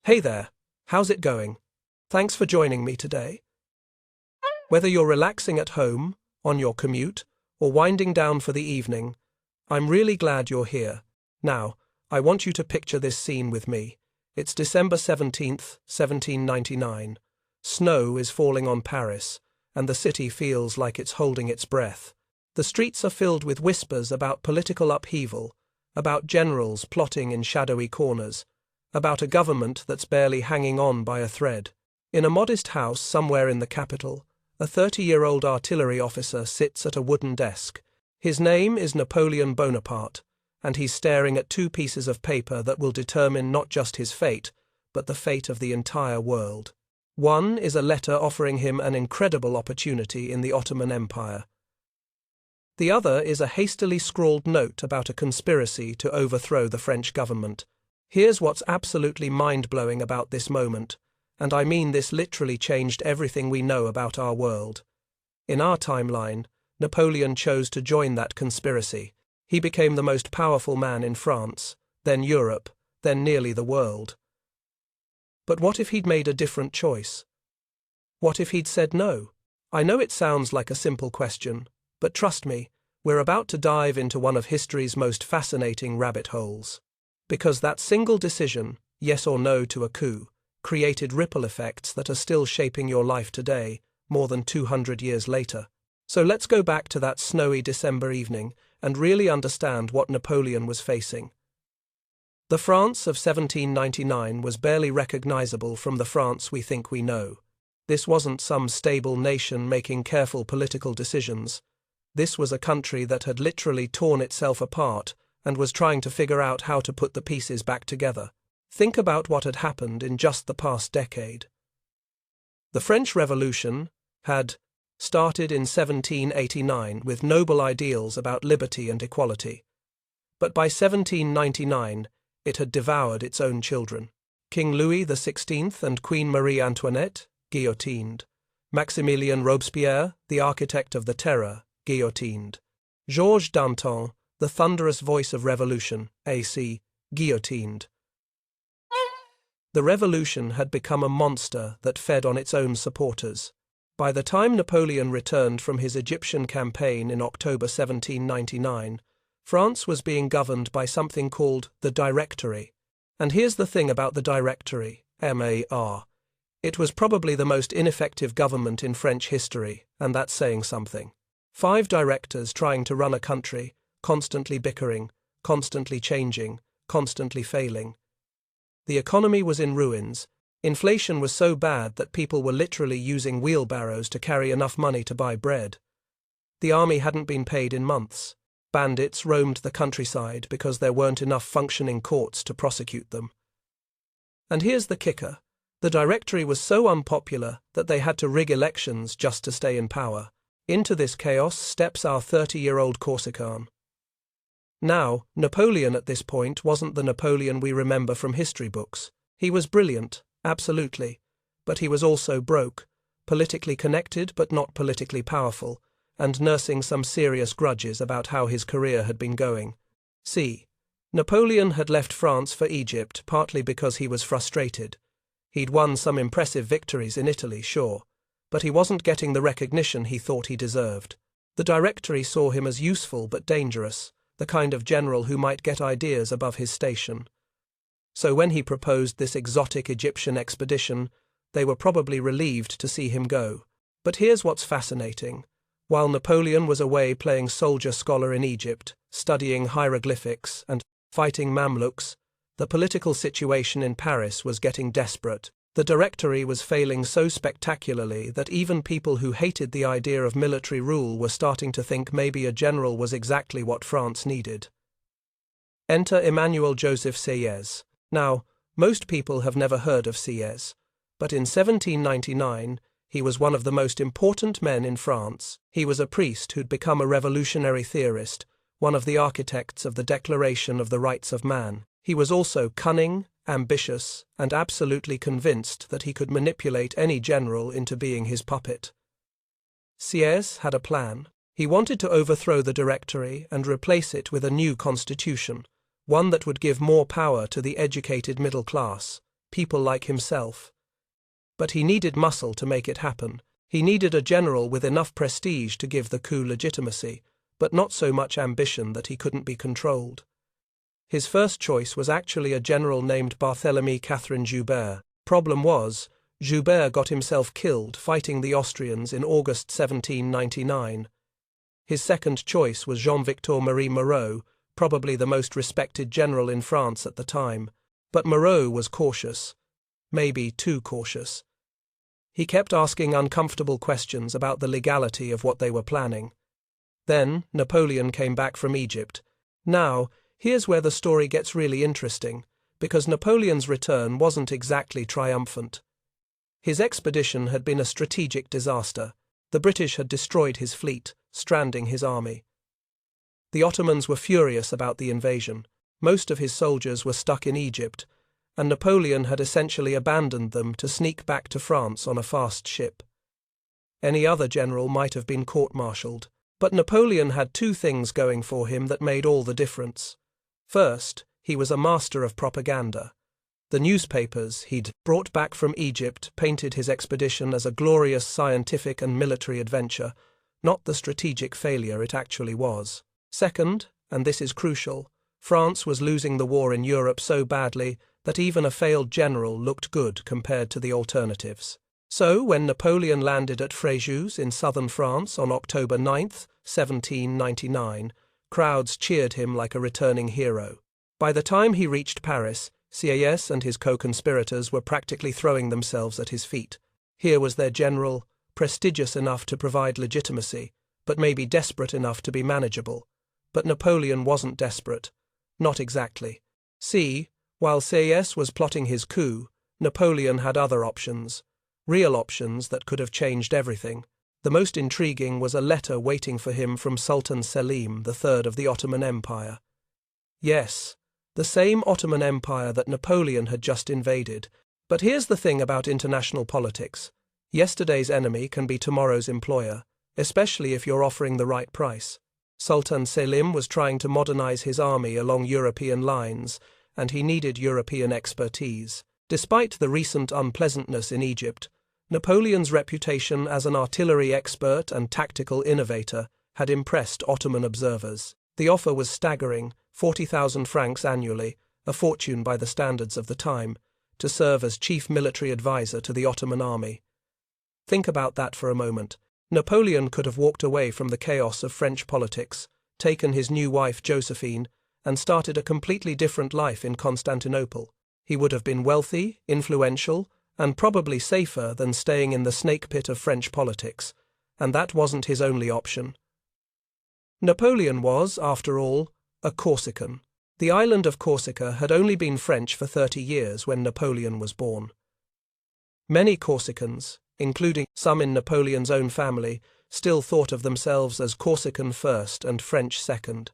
Hey there, how's it going? Thanks for joining me today. Whether you're relaxing at home, on your commute, or winding down for the evening, I'm really glad you're here. Now, I want you to picture this scene with me. It's December 17th, 1799. Snow is falling on Paris, and the city feels like it's holding its breath. The streets are filled with whispers about political upheaval, about generals plotting in shadowy corners, about a government that's barely hanging on by a thread. In a modest house somewhere in the capital, a 30-year-old artillery officer sits at a wooden desk. His name is Napoleon Bonaparte, and he's staring at two pieces of paper that will determine not just his fate, but the fate of the entire world. One is a letter offering him an incredible opportunity in the Ottoman Empire. The other is a hastily scrawled note about a conspiracy to overthrow the French government. Here's what's absolutely mind-blowing about this moment, and I mean this literally changed everything we know about our world. In our timeline, Napoleon chose to join that conspiracy. He became the most powerful man in France, then Europe, then nearly the world. But what if he'd made a different choice? What if he'd said no? I know it sounds like a simple question, but trust me, we're about to dive into one of history's most fascinating rabbit holes. Because that single decision, yes or no to a coup, created ripple effects that are still shaping your life today, more than 200 years later. So let's go back to that snowy December evening and really understand what Napoleon was facing. The France of 1799 was barely recognizable from the France we think we know. This wasn't some stable nation making careful political decisions. This was a country that had literally torn itself apart and was trying to figure out how to put the pieces back together. Think about what had happened in just the past decade. The French Revolution had started in 1789 with noble ideals about liberty and equality. But by 1799, it had devoured its own children. King Louis XVI and Queen Marie Antoinette, guillotined. Maximilien Robespierre, the architect of the Terror, guillotined. Georges Danton, the thunderous voice of revolution, AC, guillotined. The revolution had become a monster that fed on its own supporters. By the time Napoleon returned from his Egyptian campaign in October 1799, France was being governed by something called the Directory. And here's the thing about the Directory, MAR. It was probably the most ineffective government in French history, and that's saying something. 5 directors trying to run a country, constantly bickering, constantly changing, constantly failing. The economy was in ruins. Inflation was so bad that people were literally using wheelbarrows to carry enough money to buy bread. The army hadn't been paid in months. Bandits roamed the countryside because there weren't enough functioning courts to prosecute them. And here's the kicker. The Directory was so unpopular that they had to rig elections just to stay in power. Into this chaos steps our 30-year-old Corsican. Now, Napoleon at this point wasn't the Napoleon we remember from history books. He was brilliant, absolutely, but he was also broke, politically connected but not politically powerful, and nursing some serious grudges about how his career had been going. See, Napoleon had left France for Egypt partly because he was frustrated. He'd won some impressive victories in Italy, sure, but he wasn't getting the recognition he thought he deserved. The Directory saw him as useful but dangerous, the kind of general who might get ideas above his station. So when he proposed this exotic Egyptian expedition, they were probably relieved to see him go. But here's what's fascinating. While Napoleon was away playing soldier-scholar in Egypt, studying hieroglyphics and fighting Mamluks, the political situation in Paris was getting desperate. The Directory was failing so spectacularly that even people who hated the idea of military rule were starting to think maybe a general was exactly what France needed. Enter Emmanuel Joseph Sieyès. Now, most people have never heard of Sieyès, but in 1799, he was one of the most important men in France. He was a priest who'd become a revolutionary theorist, one of the architects of the Declaration of the Rights of Man. He was also cunning, ambitious, and absolutely convinced that he could manipulate any general into being his puppet. Sieyès had a plan. He wanted to overthrow the Directory and replace it with a new constitution, one that would give more power to the educated middle class. people like himself. But he needed muscle to make it happen. He needed a general with enough prestige to give the coup legitimacy, but not so much ambition that he couldn't be controlled. His first choice was actually a general named Barthélemy Catherine Joubert. Problem was, Joubert got himself killed fighting the Austrians in August 1799. His second choice was Jean-Victor Marie Moreau, probably the most respected general in France at the time. But Moreau was cautious, maybe too cautious. He kept asking uncomfortable questions about the legality of what they were planning. Then Napoleon came back from Egypt. Now, here's where the story gets really interesting, because Napoleon's return wasn't exactly triumphant. His expedition had been a strategic disaster. The British had destroyed his fleet, stranding his army. The Ottomans were furious about the invasion. Most of his soldiers were stuck in Egypt, and Napoleon had essentially abandoned them to sneak back to France on a fast ship. Any other general might have been court-martialed, but Napoleon had two things going for him that made all the difference. First, he was a master of propaganda. The newspapers he'd brought back from Egypt painted his expedition as a glorious scientific and military adventure, not the strategic failure it actually was. Second, and this is crucial, France was losing the war in Europe so badly that even a failed general looked good compared to the alternatives. So, when Napoleon landed at Fréjus in southern France on October 9, 1799, crowds cheered him like a returning hero. By the time he reached Paris, Sieyès and his co-conspirators were practically throwing themselves at his feet. Here was their general, prestigious enough to provide legitimacy, but maybe desperate enough to be manageable. But Napoleon wasn't desperate. Not exactly. See, while Sieyès was plotting his coup, Napoleon had other options. Real options that could have changed everything. The most intriguing was a letter waiting for him from Sultan Selim III of the Ottoman Empire. Yes, the same Ottoman Empire that Napoleon had just invaded. But here's the thing about international politics. Yesterday's enemy can be tomorrow's employer, especially if you're offering the right price. Sultan Selim was trying to modernize his army along European lines, and he needed European expertise. Despite the recent unpleasantness in Egypt, Napoleon's reputation as an artillery expert and tactical innovator had impressed Ottoman observers. The offer was staggering, 40,000 francs annually, a fortune by the standards of the time, to serve as chief military advisor to the Ottoman army. Think about that for a moment. Napoleon could have walked away from the chaos of French politics, taken his new wife Josephine, and started a completely different life in Constantinople. He would have been wealthy, influential, and probably safer than staying in the snake pit of French politics, and that wasn't his only option. Napoleon was, after all, a Corsican. The island of Corsica had only been French for 30 years when Napoleon was born. Many Corsicans, including some in Napoleon's own family, still thought of themselves as Corsican first and French second.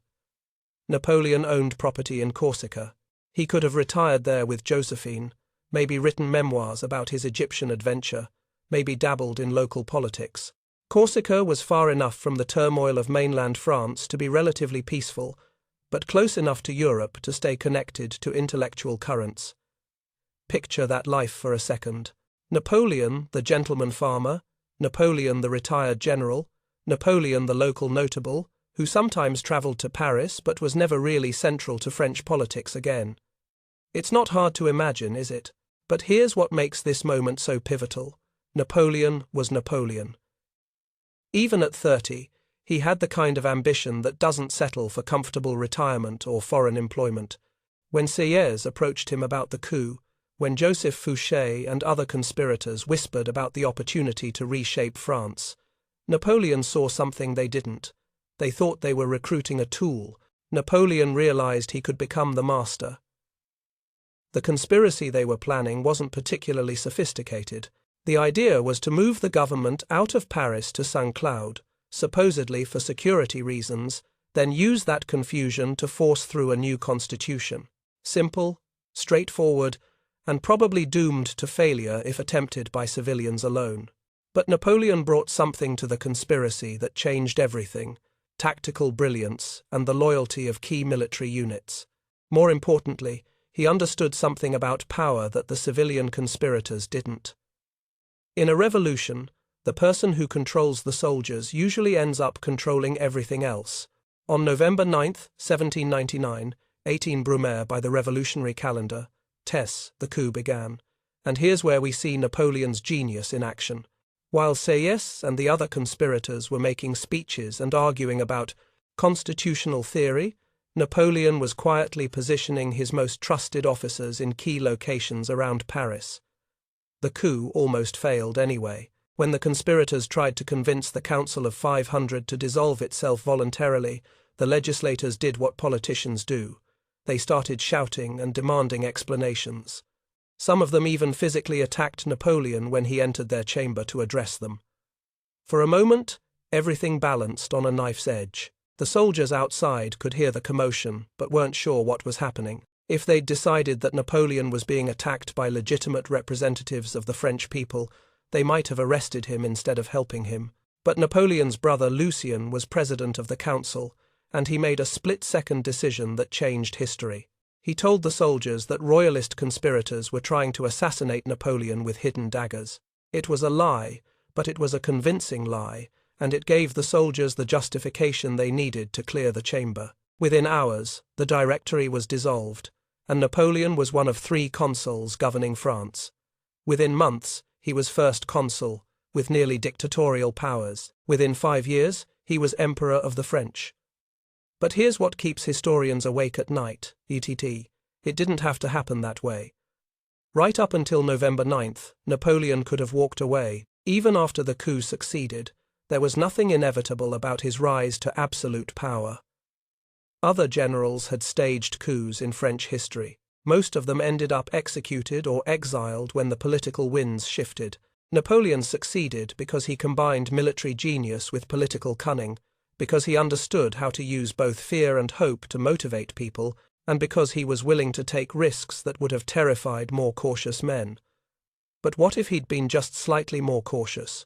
Napoleon owned property in Corsica. He could have retired there with Josephine, maybe written memoirs about his Egyptian adventure, maybe dabbled in local politics. Corsica was far enough from the turmoil of mainland France to be relatively peaceful, but close enough to Europe to stay connected to intellectual currents. Picture that life for a second. Napoleon, the gentleman farmer, Napoleon, the retired general, Napoleon, the local notable, who sometimes travelled to Paris but was never really central to French politics again. It's not hard to imagine, is it? But here's what makes this moment so pivotal. Napoleon was Napoleon. Even at 30, he had the kind of ambition that doesn't settle for comfortable retirement or foreign employment. When Sieyès approached him about the coup, when Joseph Fouché and other conspirators whispered about the opportunity to reshape France, Napoleon saw something they didn't. They thought they were recruiting a tool. Napoleon realized he could become the master. The conspiracy they were planning wasn't particularly sophisticated. The idea was to move the government out of Paris to Saint-Cloud, supposedly for security reasons, then use that confusion to force through a new constitution. Simple, straightforward, and probably doomed to failure if attempted by civilians alone. But Napoleon brought something to the conspiracy that changed everything: tactical brilliance and the loyalty of key military units. More importantly, he understood something about power that the civilian conspirators didn't. In a revolution, the person who controls the soldiers usually ends up controlling everything else. On November 9, 1799, 18 Brumaire by the revolutionary calendar, the coup began. And here's where we see Napoleon's genius in action. While Sieyès and the other conspirators were making speeches and arguing about constitutional theory, Napoleon was quietly positioning his most trusted officers in key locations around Paris. The coup almost failed anyway. When the conspirators tried to convince the Council of 500 to dissolve itself voluntarily, the legislators did what politicians do. They started shouting and demanding explanations. Some of them even physically attacked Napoleon when he entered their chamber to address them. For a moment, everything balanced on a knife's edge. The soldiers outside could hear the commotion, but weren't sure what was happening. If they'd decided that Napoleon was being attacked by legitimate representatives of the French people, they might have arrested him instead of helping him. But Napoleon's brother Lucien was president of the council, and he made a split-second decision that changed history. He told the soldiers that royalist conspirators were trying to assassinate Napoleon with hidden daggers. It was a lie, but it was a convincing lie, and it gave the soldiers the justification they needed to clear the chamber. Within hours, the Directory was dissolved, and Napoleon was one of 3 consuls governing France. Within months, he was first consul, with nearly dictatorial powers. Within 5 years, he was Emperor of the French. But here's what keeps historians awake at night, It didn't have to happen that way. Right up until November 9th, Napoleon could have walked away. Even after the coup succeeded, there was nothing inevitable about his rise to absolute power. Other generals had staged coups in French history. Most of them ended up executed or exiled when the political winds shifted. Napoleon succeeded because he combined military genius with political cunning, because he understood how to use both fear and hope to motivate people, and because he was willing to take risks that would have terrified more cautious men. But what if he'd been just slightly more cautious?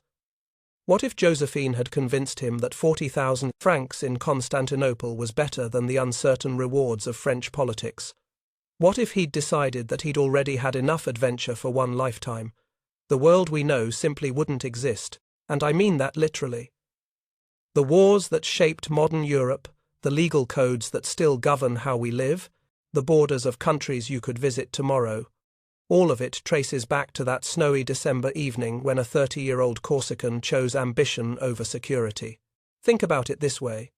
What if Josephine had convinced him that 40,000 francs in Constantinople was better than the uncertain rewards of French politics? What if he'd decided that he'd already had enough adventure for one lifetime? The world we know simply wouldn't exist, and I mean that literally. The wars that shaped modern Europe, the legal codes that still govern how we live, the borders of countries you could visit tomorrow, all of it traces back to that snowy December evening when a 30-year-old Corsican chose ambition over security. Think about it this way.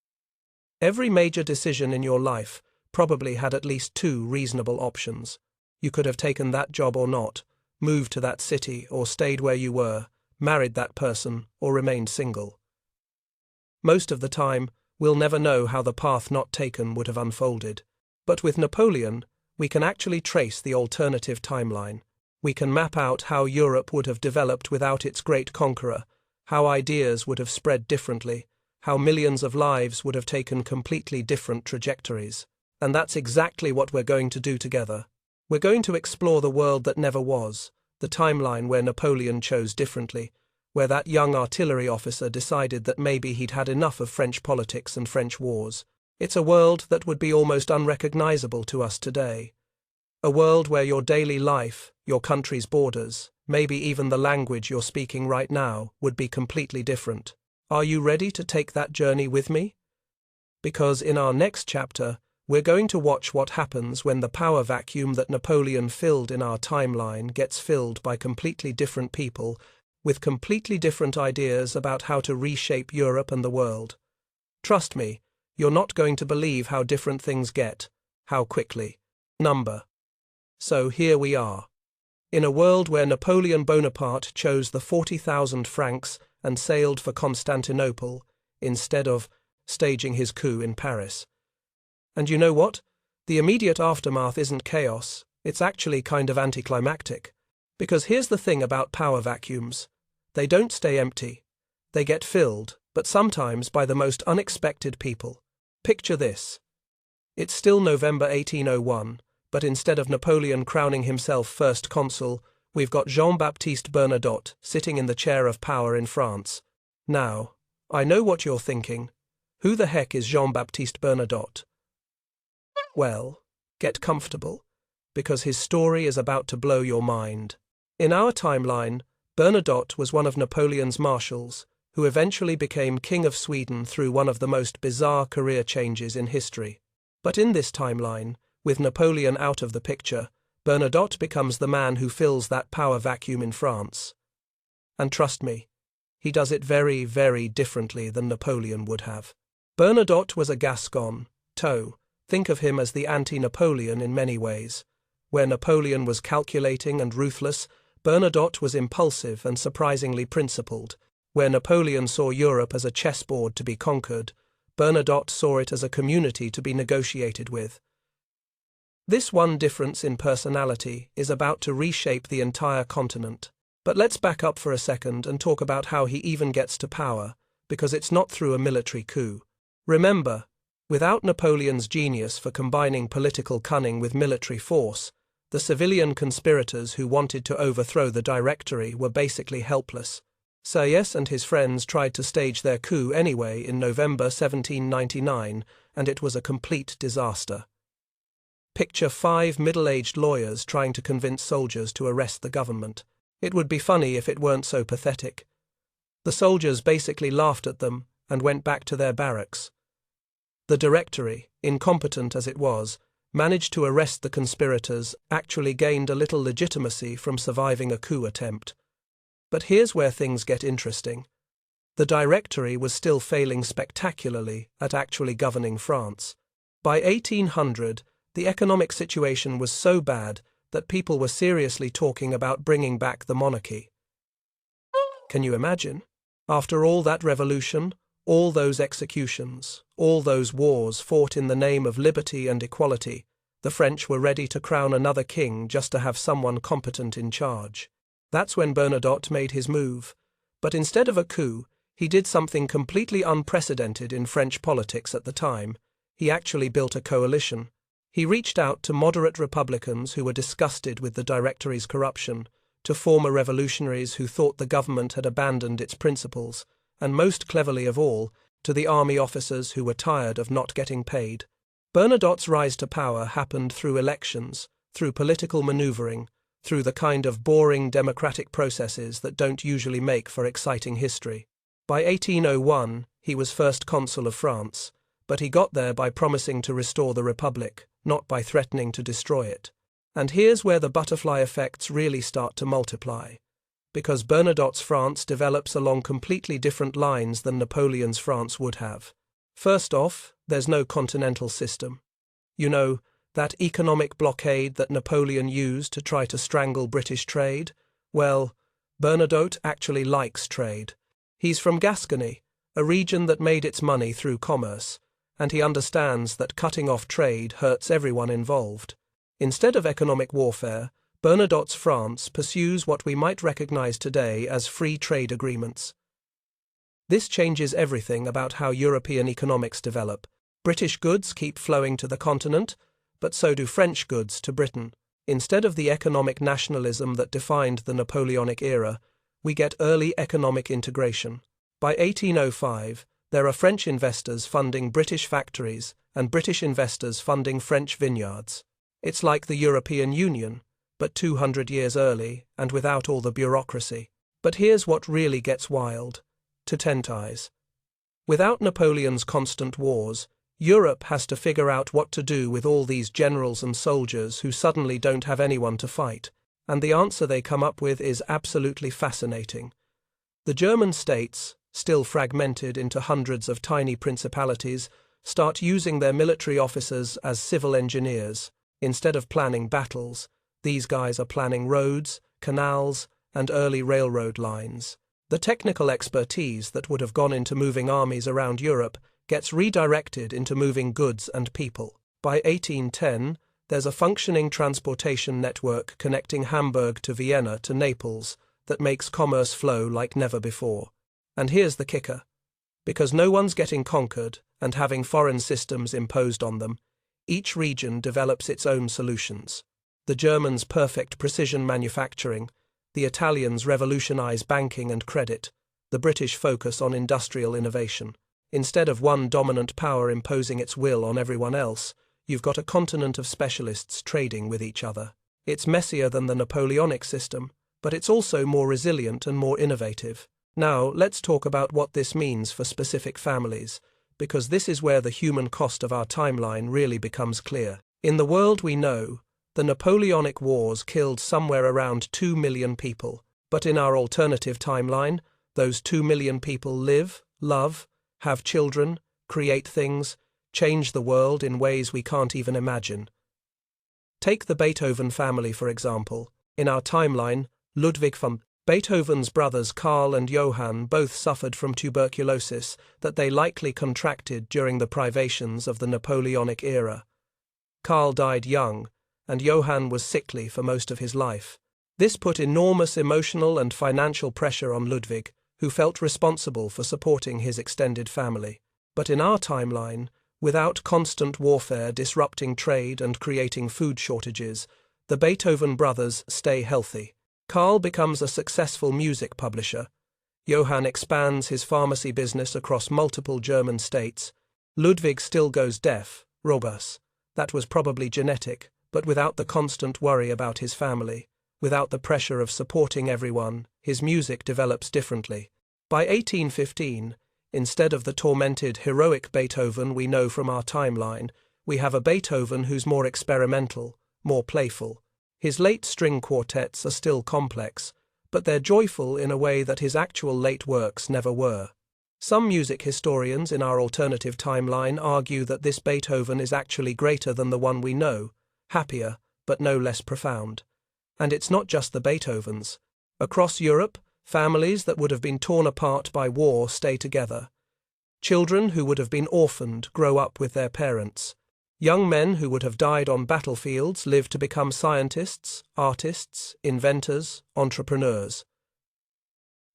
Every major decision in your life probably had at least 2 reasonable options. You could have taken that job or not, moved to that city or stayed where you were, married that person or remained single. Most of the time, we'll never know how the path not taken would have unfolded. But with Napoleon, we can actually trace the alternative timeline. We can map out how Europe would have developed without its great conqueror, how ideas would have spread differently, how millions of lives would have taken completely different trajectories. And that's exactly what we're going to do together. We're going to explore the world that never was, the timeline where Napoleon chose differently, where that young artillery officer decided that maybe he'd had enough of French politics and French wars. It's a world that would be almost unrecognizable to us today. A world where your daily life, your country's borders, maybe even the language you're speaking right now, would be completely different. Are you ready to take that journey with me? Because in our next chapter, we're going to watch what happens when the power vacuum that Napoleon filled in our timeline gets filled by completely different people with completely different ideas about how to reshape Europe and the world. Trust me, you're not going to believe how different things get, how quickly. So here we are. In a world where Napoleon Bonaparte chose the 40,000 francs and sailed for Constantinople, instead of staging his coup in Paris. And you know what? The immediate aftermath isn't chaos, it's actually kind of anticlimactic. Because here's the thing about power vacuums. They don't stay empty. They get filled, but sometimes by the most unexpected people. Picture this. It's still November 1801, but instead of Napoleon crowning himself first consul, we've got Jean-Baptiste Bernadotte sitting in the chair of power in France. Now, I know what you're thinking. Who the heck is Jean-Baptiste Bernadotte? Well, get comfortable, because his story is about to blow your mind. In our timeline, Bernadotte was one of Napoleon's marshals, who eventually became King of Sweden through one of the most bizarre career changes in history. But in this timeline, with Napoleon out of the picture, Bernadotte becomes the man who fills that power vacuum in France. And trust me, he does it very, very differently than Napoleon would have. Bernadotte was a Gascon, think of him as the anti-Napoleon in many ways. Where Napoleon was calculating and ruthless, Bernadotte was impulsive and surprisingly principled. Where Napoleon saw Europe as a chessboard to be conquered, Bernadotte saw it as a community to be negotiated with. This one difference in personality is about to reshape the entire continent. But let's back up for a second and talk about how he even gets to power, because it's not through a military coup. Remember, without Napoleon's genius for combining political cunning with military force, the civilian conspirators who wanted to overthrow the Directory were basically helpless. Sieyès and his friends tried to stage their coup anyway in November 1799, and it was a complete disaster. Picture 5 middle-aged lawyers trying to convince soldiers to arrest the government. It would be funny if it weren't so pathetic. The soldiers basically laughed at them and went back to their barracks. The Directory, incompetent as it was, managed to arrest the conspirators, actually gained a little legitimacy from surviving a coup attempt. But here's where things get interesting. The Directory was still failing spectacularly at actually governing France. By 1800, the economic situation was so bad that people were seriously talking about bringing back the monarchy. Can you imagine? After all that revolution, all those executions, all those wars fought in the name of liberty and equality, the French were ready to crown another king just to have someone competent in charge. That's when Bernadotte made his move. But instead of a coup, he did something completely unprecedented in French politics at the time. He actually built a coalition. He reached out to moderate Republicans who were disgusted with the Directory's corruption, to former revolutionaries who thought the government had abandoned its principles, and most cleverly of all, to the army officers who were tired of not getting paid. Bernadotte's rise to power happened through elections, through political maneuvering, through the kind of boring democratic processes that don't usually make for exciting history. By 1801, he was first consul of France, but he got there by promising to restore the Republic, not by threatening to destroy it. And here's where the butterfly effects really start to multiply, because Bernadotte's France develops along completely different lines than Napoleon's France would have. First off, there's no continental system. You know, that economic blockade that Napoleon used to try to strangle British trade? Well, Bernadotte actually likes trade. He's from Gascony, a region that made its money through commerce, and he understands that cutting off trade hurts everyone involved. Instead of economic warfare, Bernadotte's France pursues what we might recognize today as free trade agreements. This changes everything about how European economics develop. British goods keep flowing to the continent, but so do French goods to Britain. Instead of the economic nationalism that defined the Napoleonic era, we get early economic integration. By 1805, there are French investors funding British factories and British investors funding French vineyards. It's like the European Union, but 200 years early and without all the bureaucracy. But here's what really gets wild, to Tentai's. Without Napoleon's constant wars, Europe has to figure out what to do with all these generals and soldiers who suddenly don't have anyone to fight, and the answer they come up with is absolutely fascinating. The German states, still fragmented into hundreds of tiny principalities, start using their military officers as civil engineers. Instead of planning battles, these guys are planning roads, canals, and early railroad lines. The technical expertise that would have gone into moving armies around Europe gets redirected into moving goods and people. By 1810, there's a functioning transportation network connecting Hamburg to Vienna to Naples that makes commerce flow like never before. And here's the kicker. Because no one's getting conquered and having foreign systems imposed on them, each region develops its own solutions. The Germans perfect precision manufacturing, the Italians revolutionize banking and credit, the British focus on industrial innovation. Instead of one dominant power imposing its will on everyone else, you've got a continent of specialists trading with each other. It's messier than the Napoleonic system, but it's also more resilient and more innovative. Now, let's talk about what this means for specific families, because this is where the human cost of our timeline really becomes clear. In the world we know, the Napoleonic Wars killed somewhere around 2 million people, but in our alternative timeline, those 2 million people live, love, have children, create things, change the world in ways we can't even imagine. Take the Beethoven family, for example. In our timeline, Ludwig van Beethoven's brothers Karl and Johann both suffered from tuberculosis that they likely contracted during the privations of the Napoleonic era. Karl died young, and Johann was sickly for most of his life. This put enormous emotional and financial pressure on Ludwig, who felt responsible for supporting his extended family. But in our timeline, without constant warfare disrupting trade and creating food shortages, the Beethoven brothers stay healthy. Karl becomes a successful music publisher. Johann expands his pharmacy business across multiple German states. Ludwig still goes deaf, robust. That was probably genetic, but without the constant worry about his family, without the pressure of supporting everyone, his music develops differently. By 1815, instead of the tormented, heroic Beethoven we know from our timeline, we have a Beethoven who's more experimental, more playful. His late string quartets are still complex, but they're joyful in a way that his actual late works never were. Some music historians in our alternative timeline argue that this Beethoven is actually greater than the one we know, happier, but no less profound. And it's not just the Beethovens. Across Europe, families that would have been torn apart by war stay together. Children who would have been orphaned grow up with their parents. Young men who would have died on battlefields live to become scientists, artists, inventors, entrepreneurs.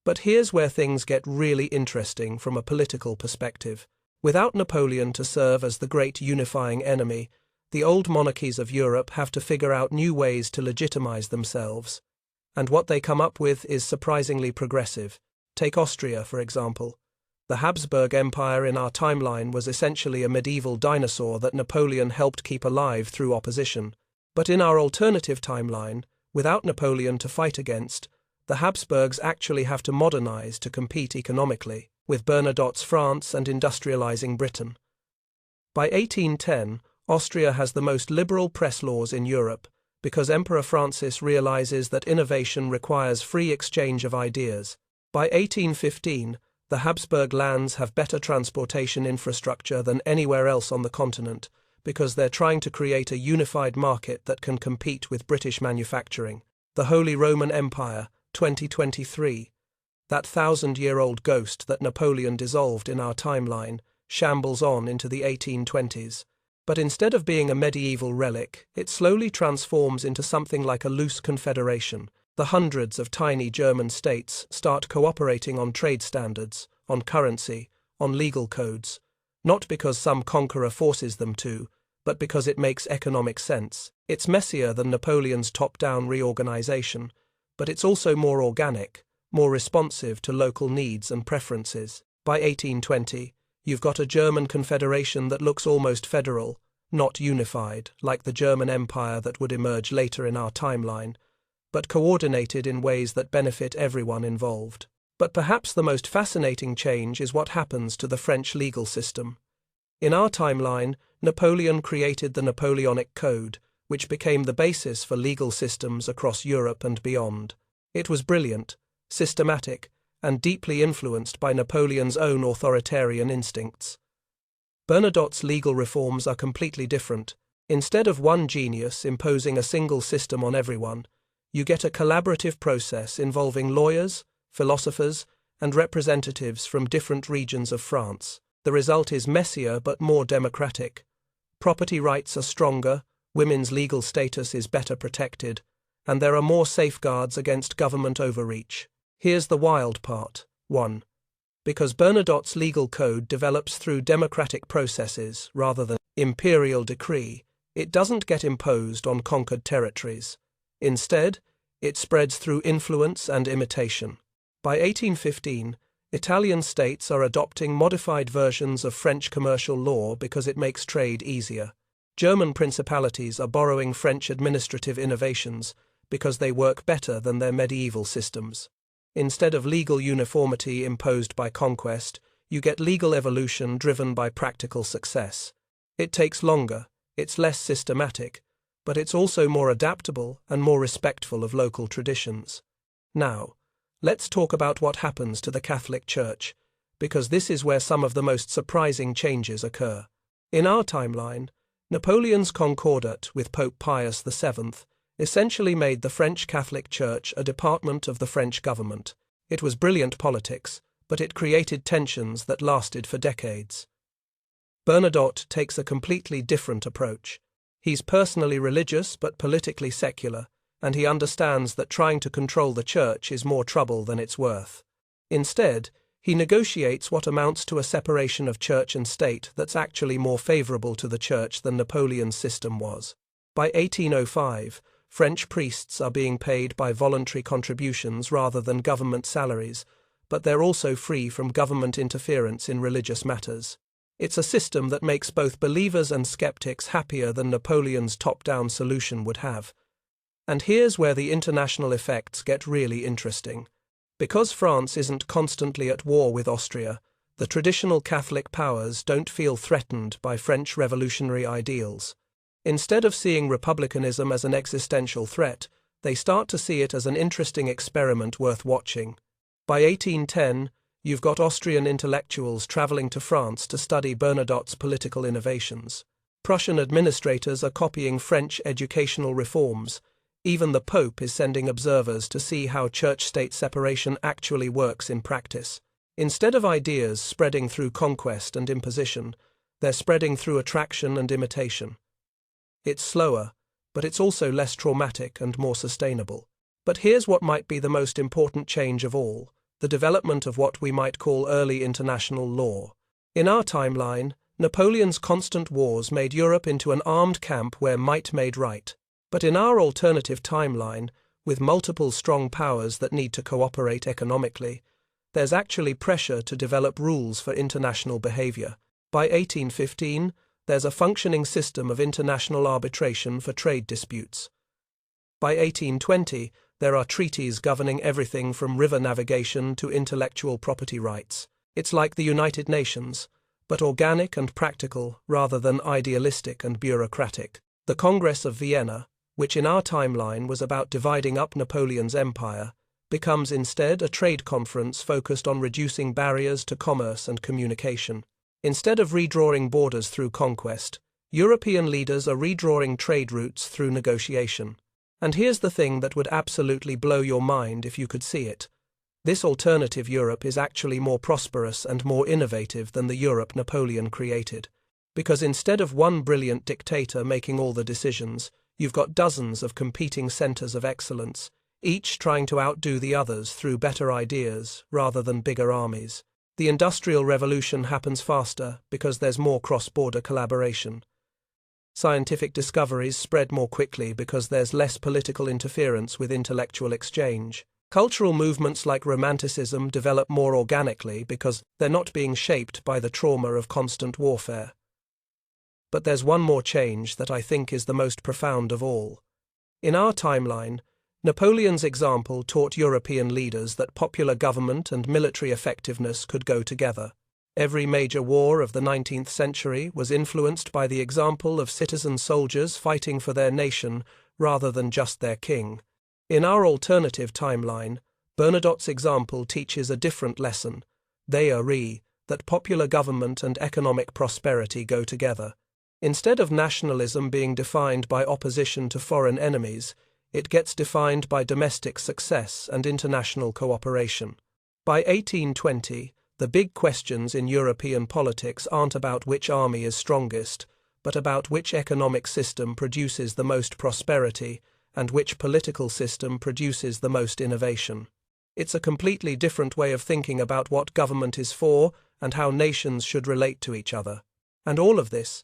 But here's where things get really interesting from a political perspective. Without Napoleon to serve as the great unifying enemy, the old monarchies of Europe have to figure out new ways to legitimize themselves. And what they come up with is surprisingly progressive. Take Austria, for example. The Habsburg Empire in our timeline was essentially a medieval dinosaur that Napoleon helped keep alive through opposition. But in our alternative timeline, without Napoleon to fight against, the Habsburgs actually have to modernize to compete economically, with Bernadotte's France and industrializing Britain. By 1810, Austria has the most liberal press laws in Europe, because Emperor Francis realizes that innovation requires free exchange of ideas. By 1815, the Habsburg lands have better transportation infrastructure than anywhere else on the continent, because they're trying to create a unified market that can compete with British manufacturing. The Holy Roman Empire, 2023. That 1,000-year-old ghost that Napoleon dissolved in our timeline, shambles on into the 1820s. But instead of being a medieval relic, it slowly transforms into something like a loose confederation. The hundreds of tiny German states start cooperating on trade standards, on currency, on legal codes, not because some conqueror forces them to, but because it makes economic sense. It's messier than Napoleon's top-down reorganization, but it's also more organic, more responsive to local needs and preferences. By 1820, you've got a German confederation that looks almost federal, not unified, like the German Empire that would emerge later in our timeline, but coordinated in ways that benefit everyone involved. But perhaps the most fascinating change is what happens to the French legal system. In our timeline, Napoleon created the Napoleonic Code, which became the basis for legal systems across Europe and beyond. It was brilliant, systematic, and deeply influenced by Napoleon's own authoritarian instincts. Bernadotte's legal reforms are completely different. Instead of one genius imposing a single system on everyone, you get a collaborative process involving lawyers, philosophers, and representatives from different regions of France. The result is messier but more democratic. Property rights are stronger, women's legal status is better protected, and there are more safeguards against government overreach. Here's the wild part. 1. Because Bernadotte's legal code develops through democratic processes rather than imperial decree, it doesn't get imposed on conquered territories. Instead, it spreads through influence and imitation. By 1815, Italian states are adopting modified versions of French commercial law because it makes trade easier. German principalities are borrowing French administrative innovations because they work better than their medieval systems. Instead of legal uniformity imposed by conquest, you get legal evolution driven by practical success. It takes longer, it's less systematic, but it's also more adaptable and more respectful of local traditions. Now, let's talk about what happens to the Catholic Church, because this is where some of the most surprising changes occur. In our timeline, Napoleon's Concordat with Pope Pius VII essentially made the French Catholic Church a department of the French government. It was brilliant politics, but it created tensions that lasted for decades. Bernadotte takes a completely different approach. He's personally religious but politically secular, and he understands that trying to control the church is more trouble than it's worth. Instead, he negotiates what amounts to a separation of church and state that's actually more favorable to the church than Napoleon's system was. By 1805, French priests are being paid by voluntary contributions rather than government salaries, but they're also free from government interference in religious matters. It's a system that makes both believers and skeptics happier than Napoleon's top-down solution would have. And here's where the international effects get really interesting. Because France isn't constantly at war with Austria, the traditional Catholic powers don't feel threatened by French revolutionary ideals. Instead of seeing republicanism as an existential threat, they start to see it as an interesting experiment worth watching. By 1810, you've got Austrian intellectuals traveling to France to study Bernadotte's political innovations. Prussian administrators are copying French educational reforms. Even the Pope is sending observers to see how church-state separation actually works in practice. Instead of ideas spreading through conquest and imposition, they're spreading through attraction and imitation. It's slower, but it's also less traumatic and more sustainable. But here's what might be the most important change of all: the development of what we might call early international law. In our timeline, Napoleon's constant wars made Europe into an armed camp where might made right. But in our alternative timeline, with multiple strong powers that need to cooperate economically, there's actually pressure to develop rules for international behavior. By 1815, there's a functioning system of international arbitration for trade disputes. By 1820, there are treaties governing everything from river navigation to intellectual property rights. It's like the United Nations, but organic and practical rather than idealistic and bureaucratic. The Congress of Vienna, which in our timeline was about dividing up Napoleon's empire, becomes instead a trade conference focused on reducing barriers to commerce and communication. Instead of redrawing borders through conquest, European leaders are redrawing trade routes through negotiation. And here's the thing that would absolutely blow your mind if you could see it. This alternative Europe is actually more prosperous and more innovative than the Europe Napoleon created. Because instead of one brilliant dictator making all the decisions, you've got dozens of competing centers of excellence, each trying to outdo the others through better ideas rather than bigger armies. The Industrial Revolution happens faster because there's more cross-border collaboration. Scientific discoveries spread more quickly because there's less political interference with intellectual exchange. Cultural movements like Romanticism develop more organically because they're not being shaped by the trauma of constant warfare. But there's one more change that I think is the most profound of all. In our timeline, Napoleon's example taught European leaders that popular government and military effectiveness could go together. Every major war of the 19th century was influenced by the example of citizen soldiers fighting for their nation rather than just their king. In our alternative timeline, Bernadotte's example teaches a different lesson. That popular government and economic prosperity go together. Instead of nationalism being defined by opposition to foreign enemies, it gets defined by domestic success and international cooperation. By 1820, the big questions in European politics aren't about which army is strongest, but about which economic system produces the most prosperity and which political system produces the most innovation. It's a completely different way of thinking about what government is for and how nations should relate to each other. And all of this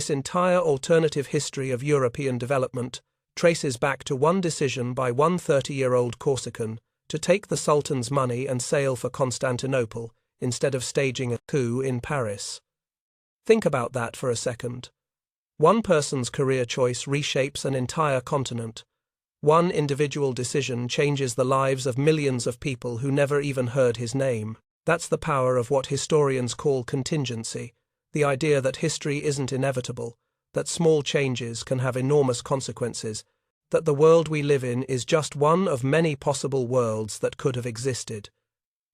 entire alternative history of European development, traces back to one decision by one 30-year-old Corsican to take the Sultan's money and sail for Constantinople instead of staging a coup in Paris. Think about that for a second. One person's career choice reshapes an entire continent. One individual decision changes the lives of millions of people who never even heard his name. That's the power of what historians call contingency, the idea that history isn't inevitable, that small changes can have enormous consequences, that the world we live in is just one of many possible worlds that could have existed.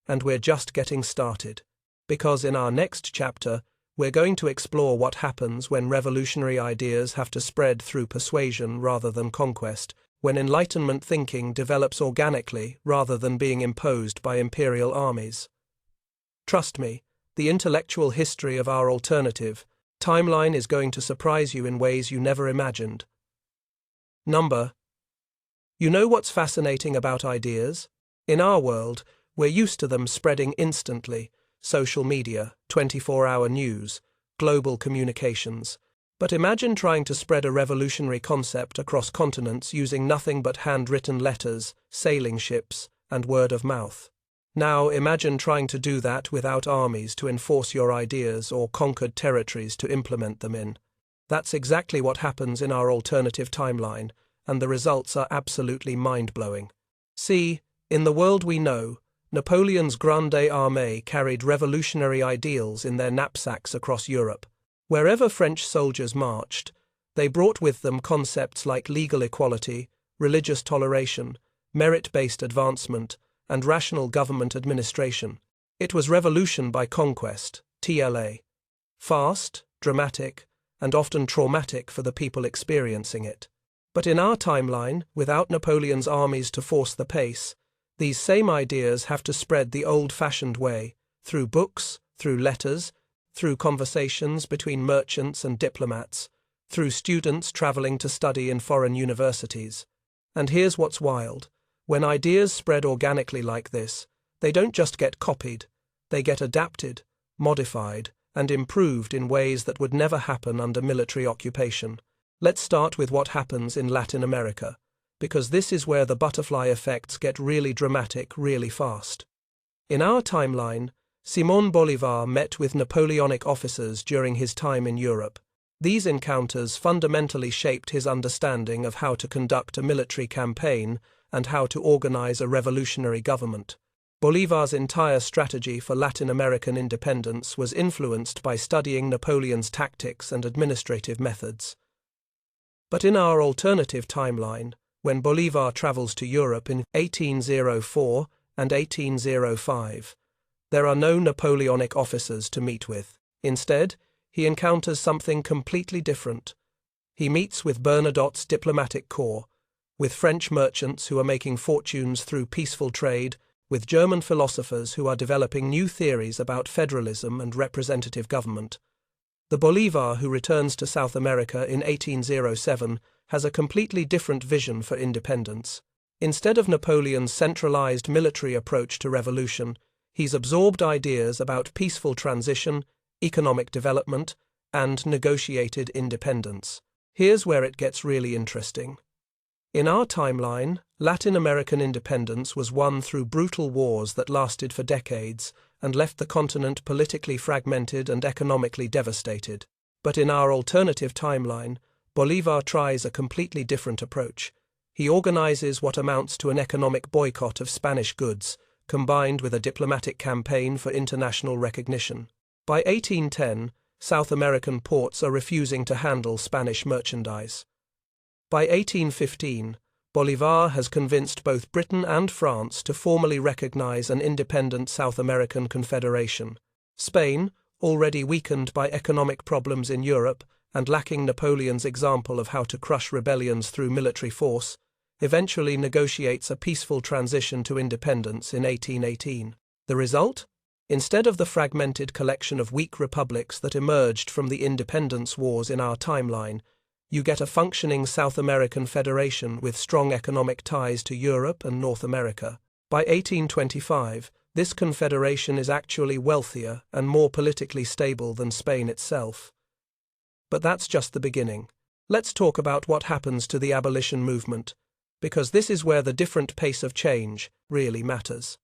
And we're just getting started. Because in our next chapter, we're going to explore what happens when revolutionary ideas have to spread through persuasion rather than conquest, when Enlightenment thinking develops organically rather than being imposed by imperial armies. Trust me, the intellectual history of our alternative timeline is going to surprise you in ways you never imagined. Number. You know what's fascinating about ideas? In our world, we're used to them spreading instantly. Social media, 24-hour news, global communications. But imagine trying to spread a revolutionary concept across continents using nothing but handwritten letters, sailing ships, and word of mouth. Now imagine trying to do that without armies to enforce your ideas or conquered territories to implement them in. That's exactly what happens in our alternative timeline, and the results are absolutely mind-blowing. See, in the world we know, Napoleon's Grande Armée carried revolutionary ideals in their knapsacks across Europe. Wherever French soldiers marched, they brought with them concepts like legal equality, religious toleration, merit-based advancement, and rational government administration. It was revolution by conquest, TLA. Fast, dramatic, and often traumatic for the people experiencing it. But in our timeline, without Napoleon's armies to force the pace, these same ideas have to spread the old-fashioned way, through books, through letters, through conversations between merchants and diplomats, through students traveling to study in foreign universities. And here's what's wild. When ideas spread organically like this, they don't just get copied, they get adapted, modified, and improved in ways that would never happen under military occupation. Let's start with what happens in Latin America, because this is where the butterfly effects get really dramatic really fast. In our timeline, Simón Bolívar met with Napoleonic officers during his time in Europe. These encounters fundamentally shaped his understanding of how to conduct a military campaign and how to organize a revolutionary government. Bolívar's entire strategy for Latin American independence was influenced by studying Napoleon's tactics and administrative methods. But in our alternative timeline, when Bolívar travels to Europe in 1804 and 1805, there are no Napoleonic officers to meet with. Instead, he encounters something completely different. He meets with Bernadotte's diplomatic corps, with French merchants who are making fortunes through peaceful trade, with German philosophers who are developing new theories about federalism and representative government. The Bolívar who returns to South America in 1807 has a completely different vision for independence. Instead of Napoleon's centralized military approach to revolution, he's absorbed ideas about peaceful transition, economic development, and negotiated independence. Here's where it gets really interesting. In our timeline, Latin American independence was won through brutal wars that lasted for decades and left the continent politically fragmented and economically devastated. But in our alternative timeline, Bolívar tries a completely different approach. He organizes what amounts to an economic boycott of Spanish goods, combined with a diplomatic campaign for international recognition. By 1810, South American ports are refusing to handle Spanish merchandise. By 1815, Bolívar has convinced both Britain and France to formally recognize an independent South American confederation. Spain, already weakened by economic problems in Europe and lacking Napoleon's example of how to crush rebellions through military force, eventually negotiates a peaceful transition to independence in 1818. The result? Instead of the fragmented collection of weak republics that emerged from the independence wars in our timeline, you get a functioning South American federation with strong economic ties to Europe and North America. By 1825, this confederation is actually wealthier and more politically stable than Spain itself. But that's just the beginning. Let's talk about what happens to the abolition movement, because this is where the different pace of change really matters.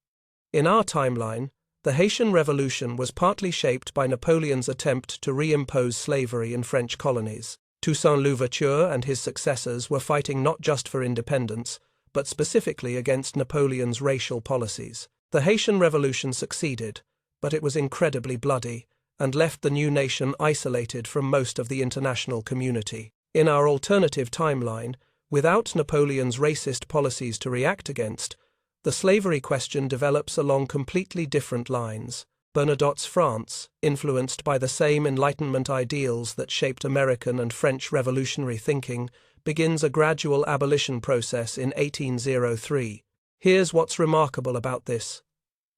In our timeline, the Haitian Revolution was partly shaped by Napoleon's attempt to reimpose slavery in French colonies. Toussaint Louverture and his successors were fighting not just for independence, but specifically against Napoleon's racial policies. The Haitian Revolution succeeded, but it was incredibly bloody, and left the new nation isolated from most of the international community. In our alternative timeline, without Napoleon's racist policies to react against, the slavery question develops along completely different lines. Bernadotte's France, influenced by the same Enlightenment ideals that shaped American and French revolutionary thinking, begins a gradual abolition process in 1803. Here's what's remarkable about this.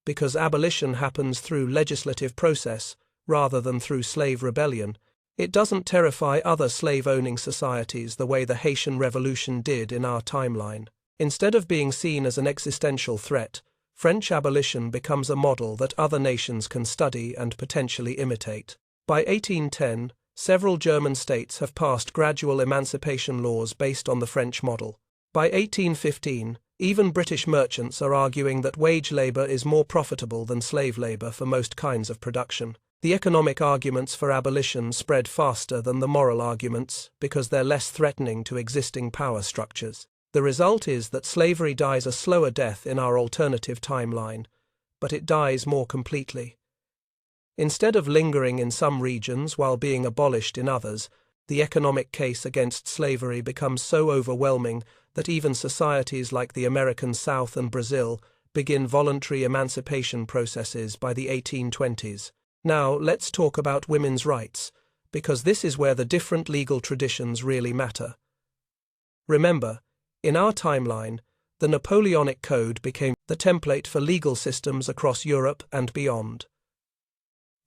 Because abolition happens through legislative process rather than through slave rebellion, it doesn't terrify other slave-owning societies the way the Haitian Revolution did in our timeline. Instead of being seen as an existential threat, French abolition becomes a model that other nations can study and potentially imitate. By 1810, several German states have passed gradual emancipation laws based on the French model. By 1815, even British merchants are arguing that wage labor is more profitable than slave labor for most kinds of production. The economic arguments for abolition spread faster than the moral arguments because they're less threatening to existing power structures. The result is that slavery dies a slower death in our alternative timeline, but it dies more completely. Instead of lingering in some regions while being abolished in others, the economic case against slavery becomes so overwhelming that even societies like the American South and Brazil begin voluntary emancipation processes by the 1820s. Now, let's talk about women's rights, because this is where the different legal traditions really matter. Remember, in our timeline, the Napoleonic Code became the template for legal systems across Europe and beyond.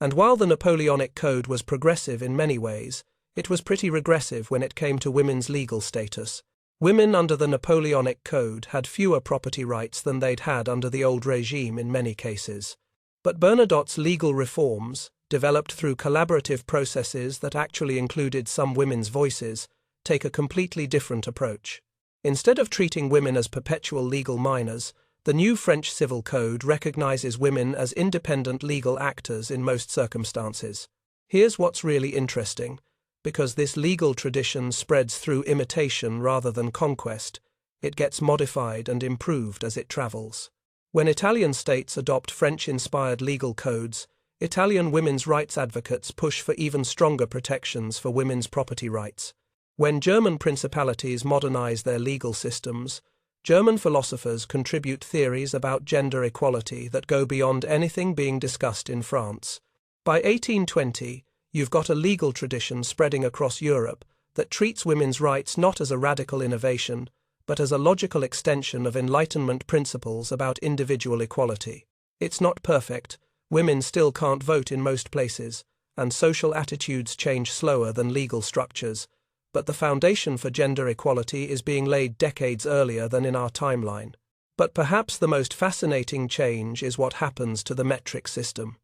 And while the Napoleonic Code was progressive in many ways, it was pretty regressive when it came to women's legal status. Women under the Napoleonic Code had fewer property rights than they'd had under the old regime in many cases. But Bernadotte's legal reforms, developed through collaborative processes that actually included some women's voices, take a completely different approach. Instead of treating women as perpetual legal minors, the new French Civil Code recognizes women as independent legal actors in most circumstances. Here's what's really interesting. Because this legal tradition spreads through imitation rather than conquest, it gets modified and improved as it travels. When Italian states adopt French-inspired legal codes, Italian women's rights advocates push for even stronger protections for women's property rights. When German principalities modernize their legal systems, German philosophers contribute theories about gender equality that go beyond anything being discussed in France. By 1820, you've got a legal tradition spreading across Europe that treats women's rights not as a radical innovation, but as a logical extension of Enlightenment principles about individual equality. It's not perfect, women still can't vote in most places, and social attitudes change slower than legal structures, but the foundation for gender equality is being laid decades earlier than in our timeline. But perhaps the most fascinating change is what happens to the metric system.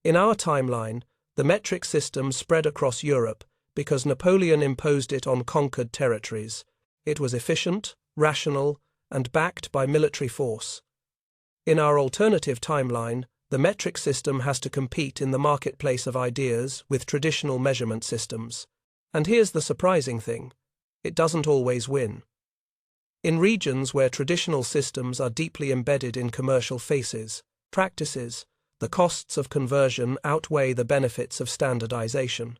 In our timeline, the metric system spread across Europe because Napoleon imposed it on conquered territories. It was efficient, rational, and backed by military force. In our alternative timeline, the metric system has to compete in the marketplace of ideas with traditional measurement systems. And here's the surprising thing: it doesn't always win. In regions where traditional systems are deeply embedded in commercial practices, the costs of conversion outweigh the benefits of standardization.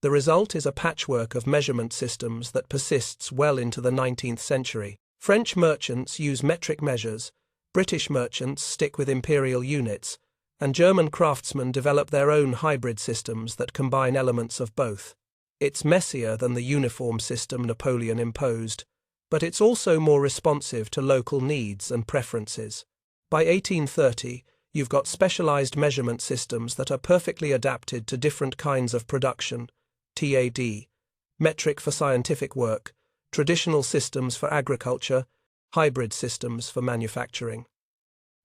The result is a patchwork of measurement systems that persists well into the 19th century. French merchants use metric measures, British merchants stick with imperial units, and German craftsmen develop their own hybrid systems that combine elements of both. It's messier than the uniform system Napoleon imposed, but it's also more responsive to local needs and preferences. By 1830, you've got specialized measurement systems that are perfectly adapted to different kinds of production: TAD, metric for scientific work, traditional systems for agriculture, hybrid systems for manufacturing.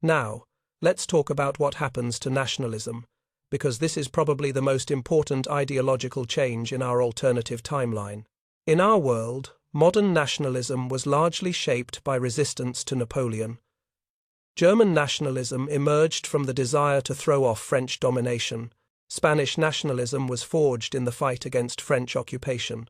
Now, let's talk about what happens to nationalism, because this is probably the most important ideological change in our alternative timeline. In our world, modern nationalism was largely shaped by resistance to Napoleon. German nationalism emerged from the desire to throw off French domination, Spanish nationalism was forged in the fight against French occupation.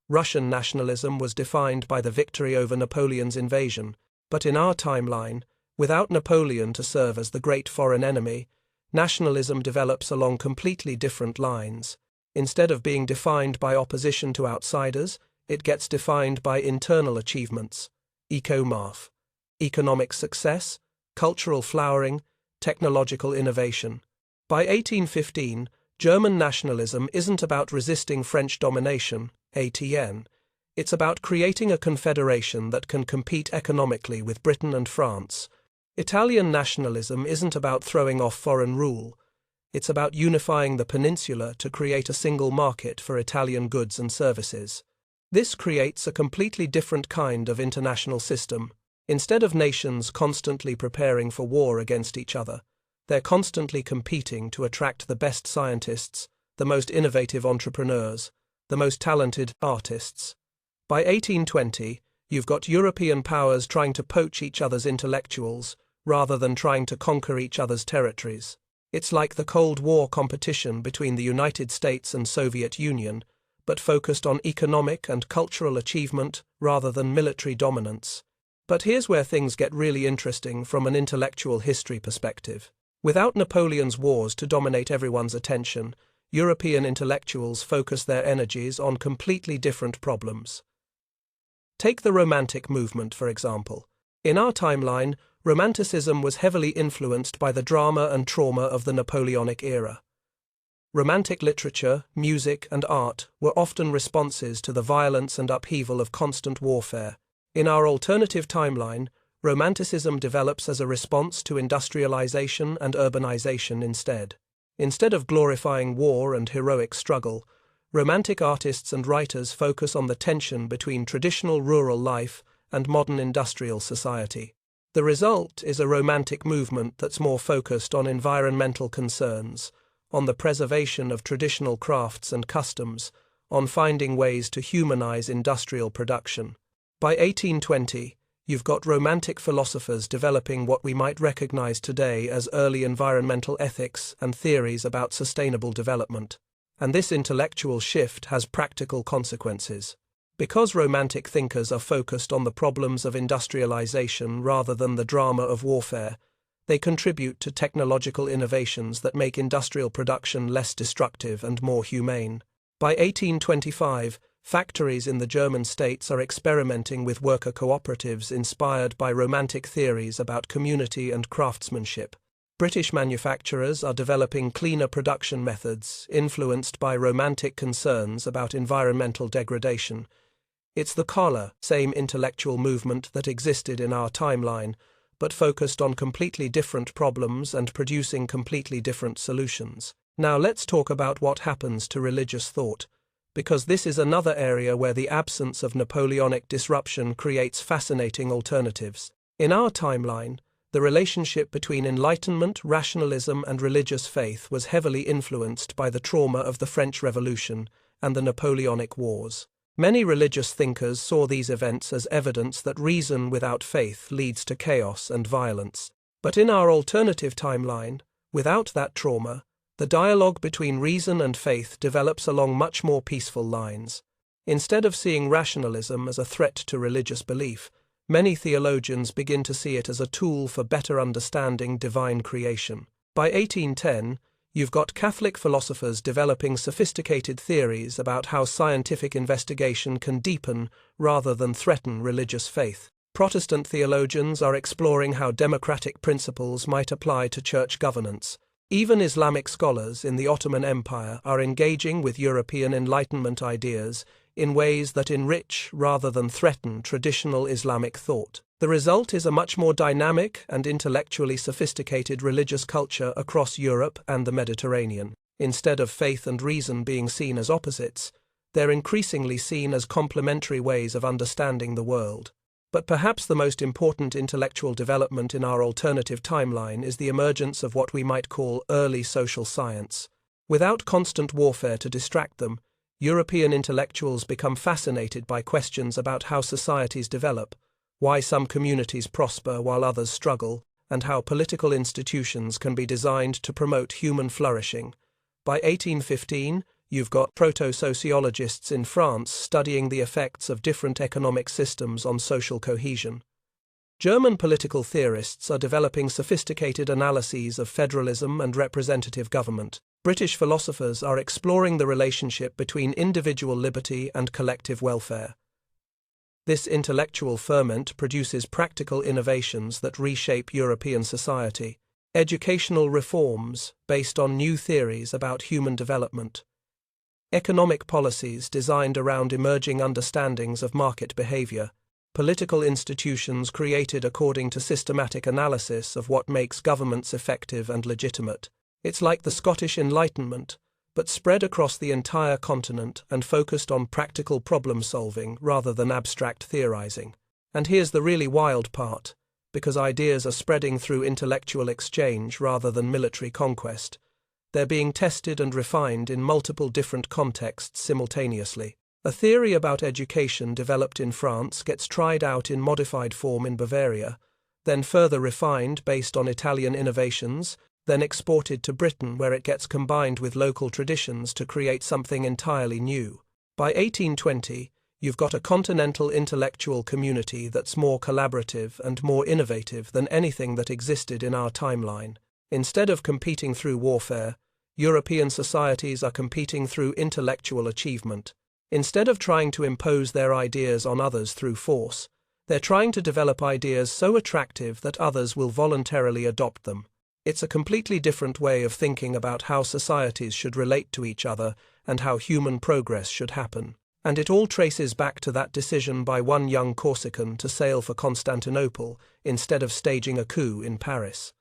Russian nationalism was defined by the victory over Napoleon's invasion. But in our timeline, without Napoleon to serve as the great foreign enemy, nationalism develops along completely different lines. Instead of being defined by opposition to outsiders, it gets defined by internal achievements, eco-math, economic success, cultural flowering, technological innovation. By 1815, German nationalism isn't about resisting French domination, ATN. It's about creating a confederation that can compete economically with Britain and France. Italian nationalism isn't about throwing off foreign rule. It's about unifying the peninsula to create a single market for Italian goods and services. This creates a completely different kind of international system. Instead of nations constantly preparing for war against each other, they're constantly competing to attract the best scientists, the most innovative entrepreneurs, the most talented artists. By 1820, you've got European powers trying to poach each other's intellectuals rather than trying to conquer each other's territories. It's like the Cold War competition between the United States and Soviet Union, but focused on economic and cultural achievement rather than military dominance. But here's where things get really interesting from an intellectual history perspective. Without Napoleon's wars to dominate everyone's attention, European intellectuals focus their energies on completely different problems. Take the Romantic movement, for example. In our timeline, Romanticism was heavily influenced by the drama and trauma of the Napoleonic era. Romantic literature, music, and art were often responses to the violence and upheaval of constant warfare. In our alternative timeline, Romanticism develops as a response to industrialization and urbanization instead. Instead of glorifying war and heroic struggle, Romantic artists and writers focus on the tension between traditional rural life and modern industrial society. The result is a Romantic movement that's more focused on environmental concerns, on the preservation of traditional crafts and customs, on finding ways to humanize industrial production. By 1820, you've got Romantic philosophers developing what we might recognize today as early environmental ethics and theories about sustainable development. And this intellectual shift has practical consequences. Because Romantic thinkers are focused on the problems of industrialization rather than the drama of warfare, they contribute to technological innovations that make industrial production less destructive and more humane. By 1825, factories in the German states are experimenting with worker cooperatives inspired by Romantic theories about community and craftsmanship. British manufacturers are developing cleaner production methods influenced by Romantic concerns about environmental degradation. It's the same intellectual movement that existed in our timeline, but focused on completely different problems and producing completely different solutions. Now let's talk about what happens to religious thought, because this is another area where the absence of Napoleonic disruption creates fascinating alternatives. In our timeline, the relationship between Enlightenment, rationalism, and religious faith was heavily influenced by the trauma of the French Revolution and the Napoleonic Wars. Many religious thinkers saw these events as evidence that reason without faith leads to chaos and violence. But in our alternative timeline, without that trauma, the dialogue between reason and faith develops along much more peaceful lines. Instead of seeing rationalism as a threat to religious belief, many theologians begin to see it as a tool for better understanding divine creation. By 1810, you've got Catholic philosophers developing sophisticated theories about how scientific investigation can deepen rather than threaten religious faith. Protestant theologians are exploring how democratic principles might apply to church governance. Even Islamic scholars in the Ottoman Empire are engaging with European Enlightenment ideas in ways that enrich rather than threaten traditional Islamic thought. The result is a much more dynamic and intellectually sophisticated religious culture across Europe and the Mediterranean. Instead of faith and reason being seen as opposites, they're increasingly seen as complementary ways of understanding the world. But perhaps the most important intellectual development in our alternative timeline is the emergence of what we might call early social science. Without constant warfare to distract them, European intellectuals become fascinated by questions about how societies develop, why some communities prosper while others struggle, and how political institutions can be designed to promote human flourishing. By 1815, you've got proto-sociologists in France studying the effects of different economic systems on social cohesion. German political theorists are developing sophisticated analyses of federalism and representative government. British philosophers are exploring the relationship between individual liberty and collective welfare. This intellectual ferment produces practical innovations that reshape European society. Educational reforms based on new theories about human development. Economic policies designed around emerging understandings of market behavior. Political institutions created according to systematic analysis of what makes governments effective and legitimate. It's like the Scottish Enlightenment, but spread across the entire continent and focused on practical problem-solving rather than abstract theorizing. And here's the really wild part, because ideas are spreading through intellectual exchange rather than military conquest. They're being tested and refined in multiple different contexts simultaneously. A theory about education developed in France gets tried out in modified form in Bavaria, then further refined based on Italian innovations, then exported to Britain where it gets combined with local traditions to create something entirely new. By 1820, you've got a continental intellectual community that's more collaborative and more innovative than anything that existed in our timeline. Instead of competing through warfare, European societies are competing through intellectual achievement. Instead of trying to impose their ideas on others through force, they're trying to develop ideas so attractive that others will voluntarily adopt them. It's a completely different way of thinking about how societies should relate to each other and how human progress should happen. And it all traces back to that decision by one young Corsican to sail for Constantinople instead of staging a coup in Paris.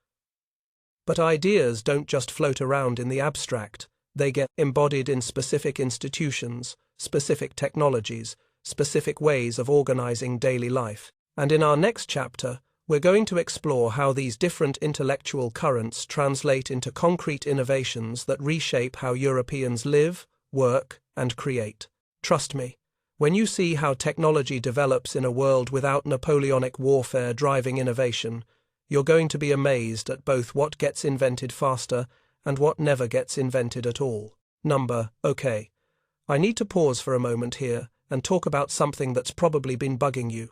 But ideas don't just float around in the abstract, they get embodied in specific institutions, specific technologies, specific ways of organizing daily life. And in our next chapter, we're going to explore how these different intellectual currents translate into concrete innovations that reshape how Europeans live, work, and create. Trust me, when you see how technology develops in a world without Napoleonic warfare driving innovation, you're going to be amazed at both what gets invented faster and what never gets invented at all. Okay. I need to pause for a moment here and talk about something that's probably been bugging you.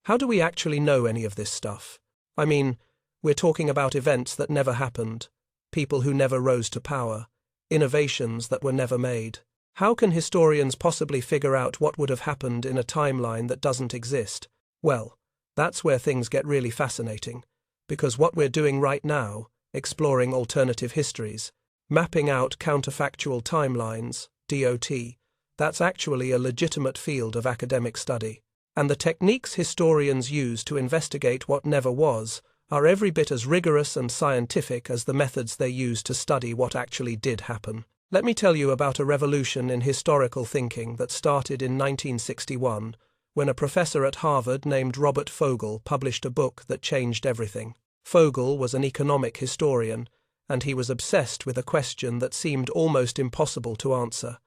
How do we actually know any of this stuff? I mean, we're talking about events that never happened, people who never rose to power, innovations that were never made. How can historians possibly figure out what would have happened in a timeline that doesn't exist? Well, that's where things get really fascinating, because what we're doing right now, exploring alternative histories, mapping out counterfactual timelines, DOT, that's actually a legitimate field of academic study. And the techniques historians use to investigate what never was are every bit as rigorous and scientific as the methods they use to study what actually did happen. Let me tell you about a revolution in historical thinking that started in 1961, when a professor at Harvard named Robert Fogel published a book that changed everything. Fogel was an economic historian, and he was obsessed with a question that seemed almost impossible to answer.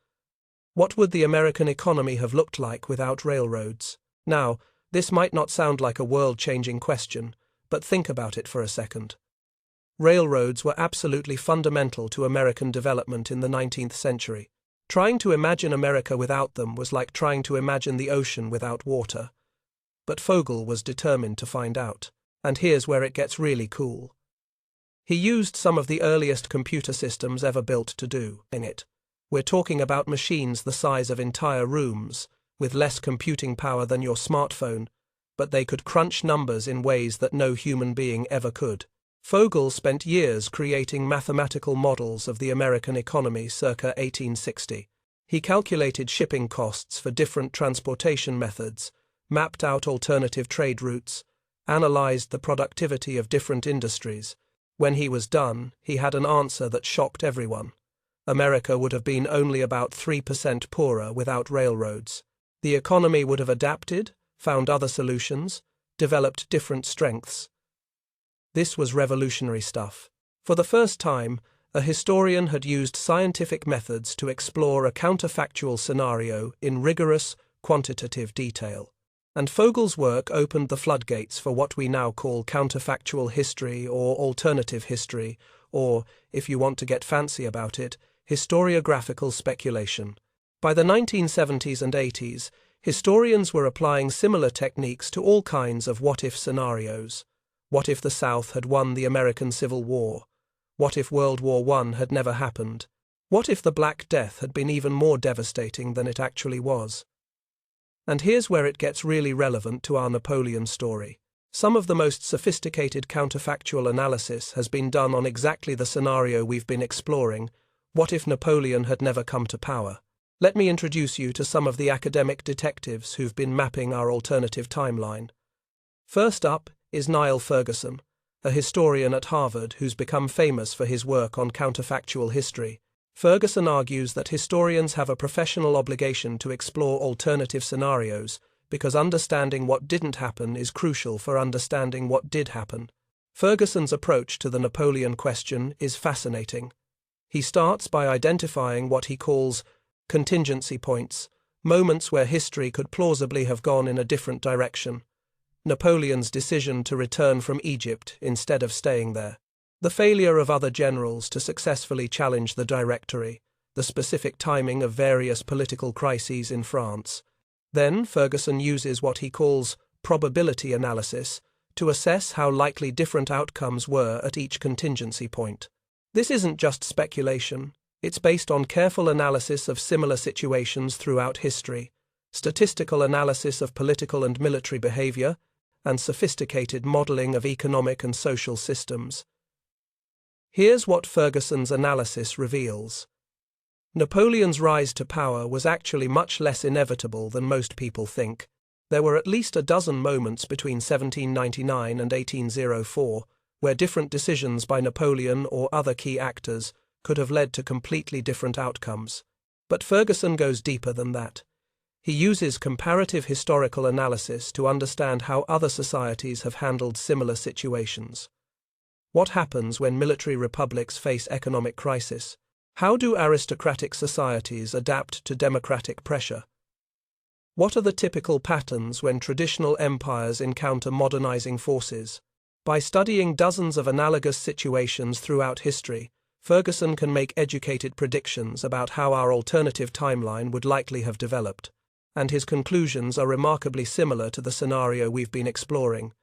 What would the American economy have looked like without railroads? Now, this might not sound like a world-changing question, but think about it for a second. Railroads were absolutely fundamental to American development in the 19th century. Trying to imagine America without them was like trying to imagine the ocean without water. But Fogel was determined to find out. And here's where it gets really cool. He used some of the earliest computer systems ever built to do it. We're talking about machines the size of entire rooms, with less computing power than your smartphone, but they could crunch numbers in ways that no human being ever could. Fogel spent years creating mathematical models of the American economy circa 1860. He calculated shipping costs for different transportation methods, mapped out alternative trade routes, analyzed the productivity of different industries. When he was done, he had an answer that shocked everyone. America would have been only about 3% poorer without railroads. The economy would have adapted, found other solutions, developed different strengths. This was revolutionary stuff. For the first time, a historian had used scientific methods to explore a counterfactual scenario in rigorous, quantitative detail. And Fogel's work opened the floodgates for what we now call counterfactual history or alternative history, or, if you want to get fancy about it, historiographical speculation. By the 1970s and 80s, historians were applying similar techniques to all kinds of what-if scenarios. What if the South had won the American Civil War? What if World War I had never happened? What if the Black Death had been even more devastating than it actually was? And here's where it gets really relevant to our Napoleon story. Some of the most sophisticated counterfactual analysis has been done on exactly the scenario we've been exploring. What if Napoleon had never come to power? Let me introduce you to some of the academic detectives who've been mapping our alternative timeline. First up is Niall Ferguson, a historian at Harvard who's become famous for his work on counterfactual history. Ferguson argues that historians have a professional obligation to explore alternative scenarios because understanding what didn't happen is crucial for understanding what did happen. Ferguson's approach to the Napoleon question is fascinating. He starts by identifying what he calls contingency points, moments where history could plausibly have gone in a different direction. Napoleon's decision to return from Egypt instead of staying there. The failure of other generals to successfully challenge the Directory, the specific timing of various political crises in France. Then Ferguson uses what he calls probability analysis to assess how likely different outcomes were at each contingency point. This isn't just speculation, it's based on careful analysis of similar situations throughout history, statistical analysis of political and military behavior, and sophisticated modeling of economic and social systems. Here's what Ferguson's analysis reveals. Napoleon's rise to power was actually much less inevitable than most people think. There were at least a dozen moments between 1799 and 1804 where different decisions by Napoleon or other key actors could have led to completely different outcomes. But Ferguson goes deeper than that. He uses comparative historical analysis to understand how other societies have handled similar situations. What happens when military republics face economic crisis? How do aristocratic societies adapt to democratic pressure? What are the typical patterns when traditional empires encounter modernizing forces? By studying dozens of analogous situations throughout history, Ferguson can make educated predictions about how our alternative timeline would likely have developed, and his conclusions are remarkably similar to the scenario we've been exploring.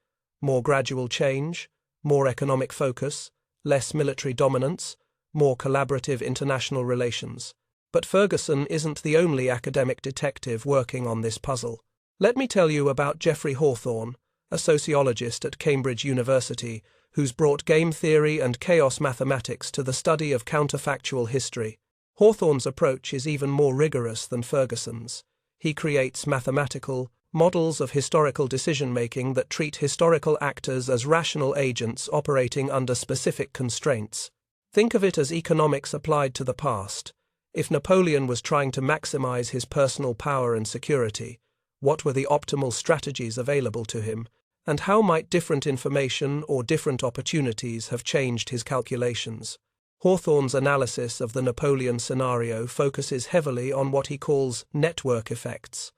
More gradual change, more economic focus, less military dominance, more collaborative international relations. But Ferguson isn't the only academic detective working on this puzzle. Let me tell you about Geoffrey Hawthorne, a sociologist at Cambridge University, who's brought game theory and chaos mathematics to the study of counterfactual history. Hawthorne's approach is even more rigorous than Ferguson's. He creates mathematical models of historical decision-making that treat historical actors as rational agents operating under specific constraints. Think of it as economics applied to the past. If Napoleon was trying to maximize his personal power and security, what were the optimal strategies available to him, and how might different information or different opportunities have changed his calculations? Hawthorne's analysis of the Napoleon scenario focuses heavily on what he calls network effects.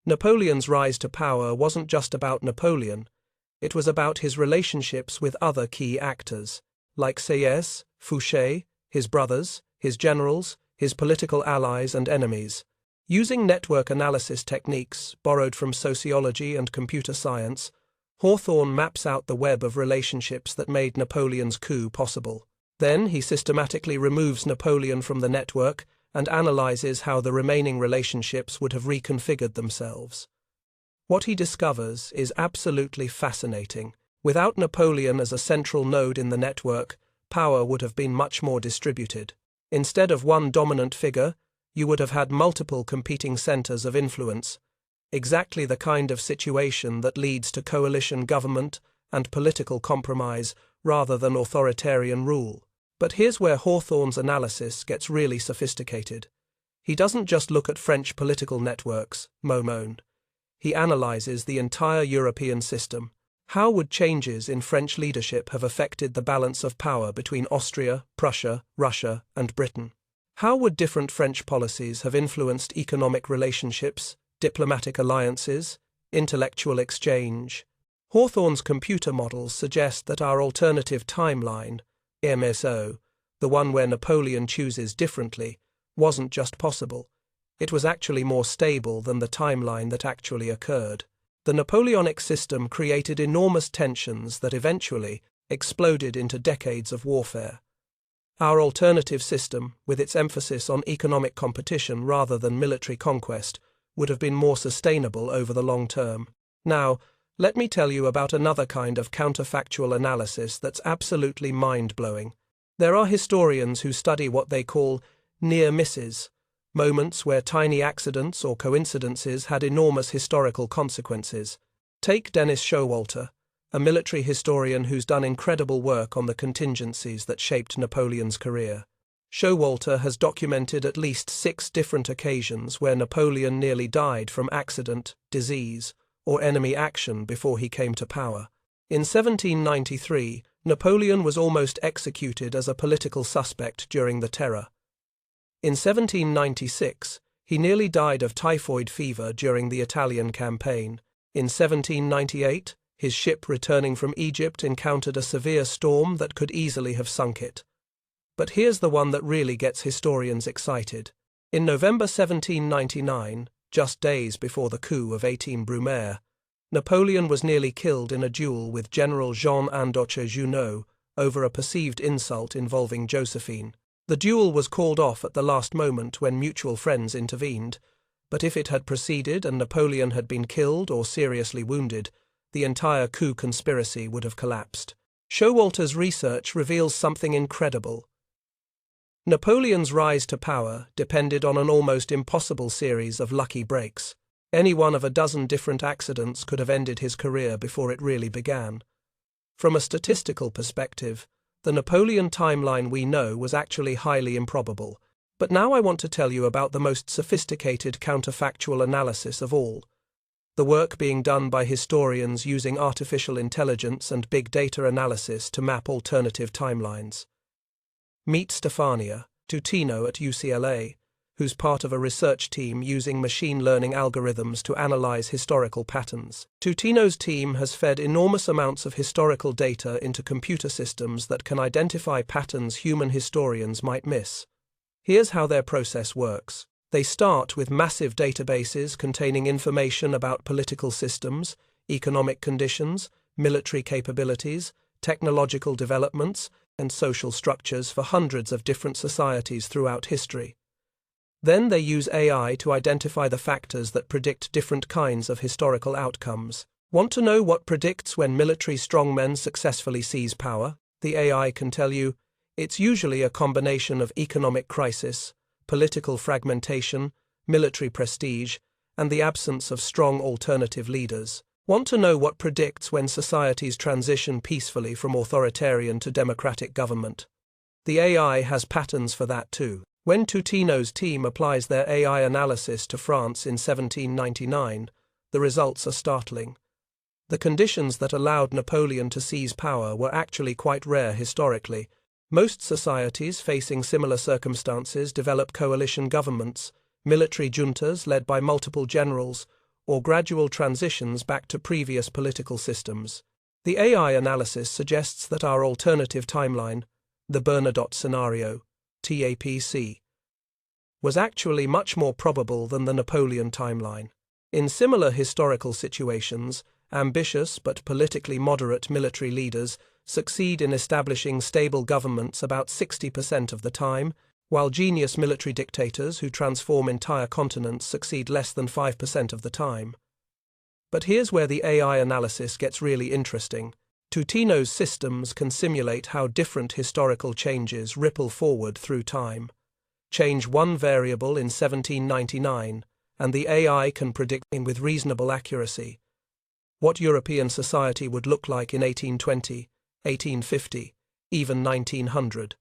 Napoleon's rise to power wasn't just about Napoleon, it was about his relationships with other key actors, like Sieyès, Fouché, his brothers, his generals, his political allies and enemies. Using network analysis techniques borrowed from sociology and computer science, Hawthorne maps out the web of relationships that made Napoleon's coup possible. Then he systematically removes Napoleon from the network and analyzes how the remaining relationships would have reconfigured themselves. What he discovers is absolutely fascinating. Without Napoleon as a central node in the network, power would have been much more distributed. Instead of one dominant figure, you would have had multiple competing centers of influence, exactly the kind of situation that leads to coalition government and political compromise rather than authoritarian rule. But here's where Hawthorne's analysis gets really sophisticated. He doesn't just look at French political networks, Momone. He analyzes the entire European system. How would changes in French leadership have affected the balance of power between Austria, Prussia, Russia, and Britain? How would different French policies have influenced economic relationships, diplomatic alliances, intellectual exchange? Hawthorne's computer models suggest that our alternative timeline, MSO, the one where Napoleon chooses differently, wasn't just possible. It was actually more stable than the timeline that actually occurred. The Napoleonic system created enormous tensions that eventually exploded into decades of warfare. Our alternative system, with its emphasis on economic competition rather than military conquest, would have been more sustainable over the long term. Now, let me tell you about another kind of counterfactual analysis that's absolutely mind-blowing. There are historians who study what they call near misses, moments where tiny accidents or coincidences had enormous historical consequences. Take Dennis Showalter, a military historian who's done incredible work on the contingencies that shaped Napoleon's career. Showalter has documented at least 6 different occasions where Napoleon nearly died from accident, disease, or enemy action before he came to power. In 1793, Napoleon was almost executed as a political suspect during the Terror. In 1796, he nearly died of typhoid fever during the Italian campaign. In 1798, his ship returning from Egypt encountered a severe storm that could easily have sunk it. But here's the one that really gets historians excited. In November 1799, just days before the coup of 18 Brumaire, Napoleon was nearly killed in a duel with General Jean-Andoche Junot over a perceived insult involving Josephine. The duel was called off at the last moment when mutual friends intervened, but if it had proceeded and Napoleon had been killed or seriously wounded, the entire coup conspiracy would have collapsed. Showalter's research reveals something incredible. Napoleon's rise to power depended on an almost impossible series of lucky breaks. Any one of a dozen different accidents could have ended his career before it really began. From a statistical perspective, the Napoleon timeline we know was actually highly improbable. But now I want to tell you about the most sophisticated counterfactual analysis of all. The work being done by historians using artificial intelligence and big data analysis to map alternative timelines. Meet Stefania Tutino at UCLA, who's part of a research team using machine learning algorithms to analyze historical patterns. Tutino's team has fed enormous amounts of historical data into computer systems that can identify patterns human historians might miss. Here's how their process works. They start with massive databases containing information about political systems, economic conditions, military capabilities, technological developments, and social structures for hundreds of different societies throughout history. Then they use AI to identify the factors that predict different kinds of historical outcomes. Want to know what predicts when military strongmen successfully seize power? The AI can tell you it's usually a combination of economic crisis, political fragmentation, military prestige, and the absence of strong alternative leaders. Want to know what predicts when societies transition peacefully from authoritarian to democratic government? The AI has patterns for that too. When Tutino's team applies their AI analysis to France in 1799, the results are startling. The conditions that allowed Napoleon to seize power were actually quite rare historically. Most societies facing similar circumstances develop coalition governments, military juntas led by multiple generals, or gradual transitions back to previous political systems. The AI analysis suggests that our alternative timeline, the Bernadotte scenario, TAPC, was actually much more probable than the Napoleon timeline. In similar historical situations, ambitious but politically moderate military leaders succeed in establishing stable governments about 60% of the time, while genius military dictators who transform entire continents succeed less than 5% of the time. But here's where the AI analysis gets really interesting. Tutino's systems can simulate how different historical changes ripple forward through time. Change one variable in 1799, and the AI can predict with reasonable accuracy what European society would look like in 1820, 1850, even 1900.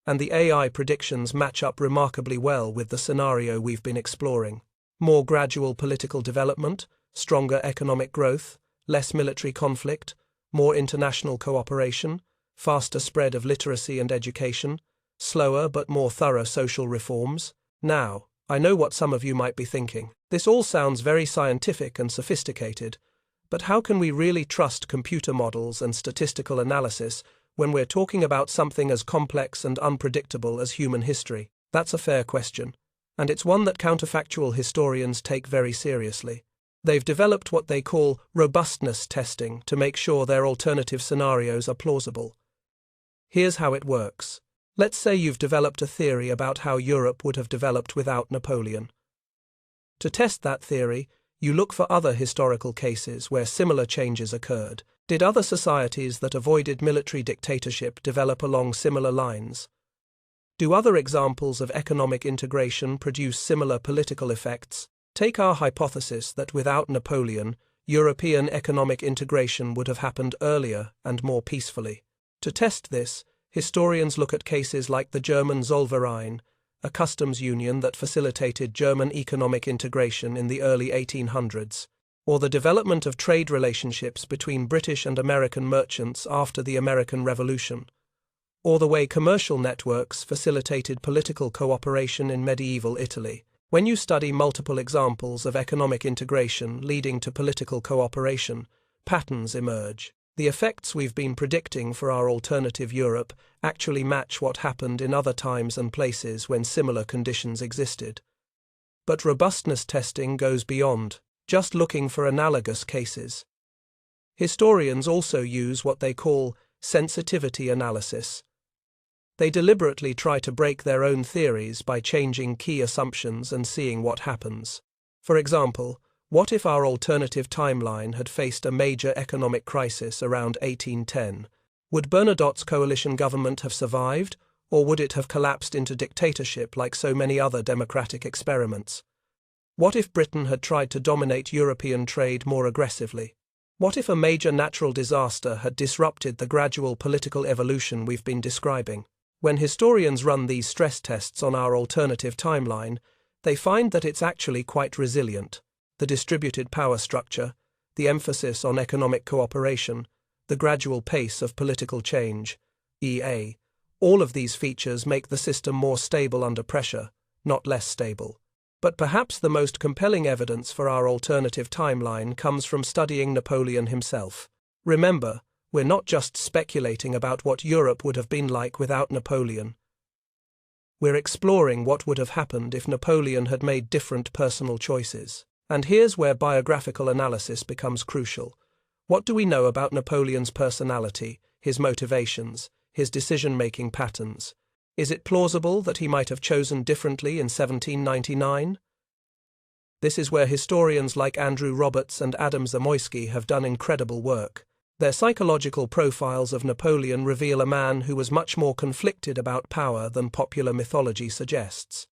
And the AI predictions match up remarkably well with the scenario we've been exploring. More gradual political development, stronger economic growth, less military conflict, more international cooperation, faster spread of literacy and education, slower but more thorough social reforms. Now, I know what some of you might be thinking. This all sounds very scientific and sophisticated, but how can we really trust computer models and statistical analysis when we're talking about something as complex and unpredictable as human history? That's a fair question, and it's one that counterfactual historians take very seriously. They've developed what they call robustness testing to make sure their alternative scenarios are plausible. Here's how it works. Let's say you've developed a theory about how Europe would have developed without Napoleon. To test that theory, you look for other historical cases where similar changes occurred. Did other societies that avoided military dictatorship develop along similar lines? Do other examples of economic integration produce similar political effects? Take our hypothesis that without Napoleon, European economic integration would have happened earlier and more peacefully. To test this, historians look at cases like the German Zollverein, a customs union that facilitated German economic integration in the early 1800s, or the development of trade relationships between British and American merchants after the American Revolution, or the way commercial networks facilitated political cooperation in medieval Italy. When you study multiple examples of economic integration leading to political cooperation, patterns emerge. The effects we've been predicting for our alternative Europe actually match what happened in other times and places when similar conditions existed. But robustness testing goes beyond just looking for analogous cases. Historians also use what they call sensitivity analysis. They deliberately try to break their own theories by changing key assumptions and seeing what happens. For example, what if our alternative timeline had faced a major economic crisis around 1810? Would Bernadotte's coalition government have survived, or would it have collapsed into dictatorship like so many other democratic experiments? What if Britain had tried to dominate European trade more aggressively? What if a major natural disaster had disrupted the gradual political evolution we've been describing? When historians run these stress tests on our alternative timeline, they find that it's actually quite resilient. The distributed power structure, the emphasis on economic cooperation, the gradual pace of political change, e.a., all of these features make the system more stable under pressure, not less stable. But perhaps the most compelling evidence for our alternative timeline comes from studying Napoleon himself. Remember, we're not just speculating about what Europe would have been like without Napoleon. We're exploring what would have happened if Napoleon had made different personal choices. And here's where biographical analysis becomes crucial. What do we know about Napoleon's personality, his motivations, his decision-making patterns? Is it plausible that he might have chosen differently in 1799? This is where historians like Andrew Roberts and Adam Zamoyski have done incredible work. Their psychological profiles of Napoleon reveal a man who was much more conflicted about power than popular mythology suggests.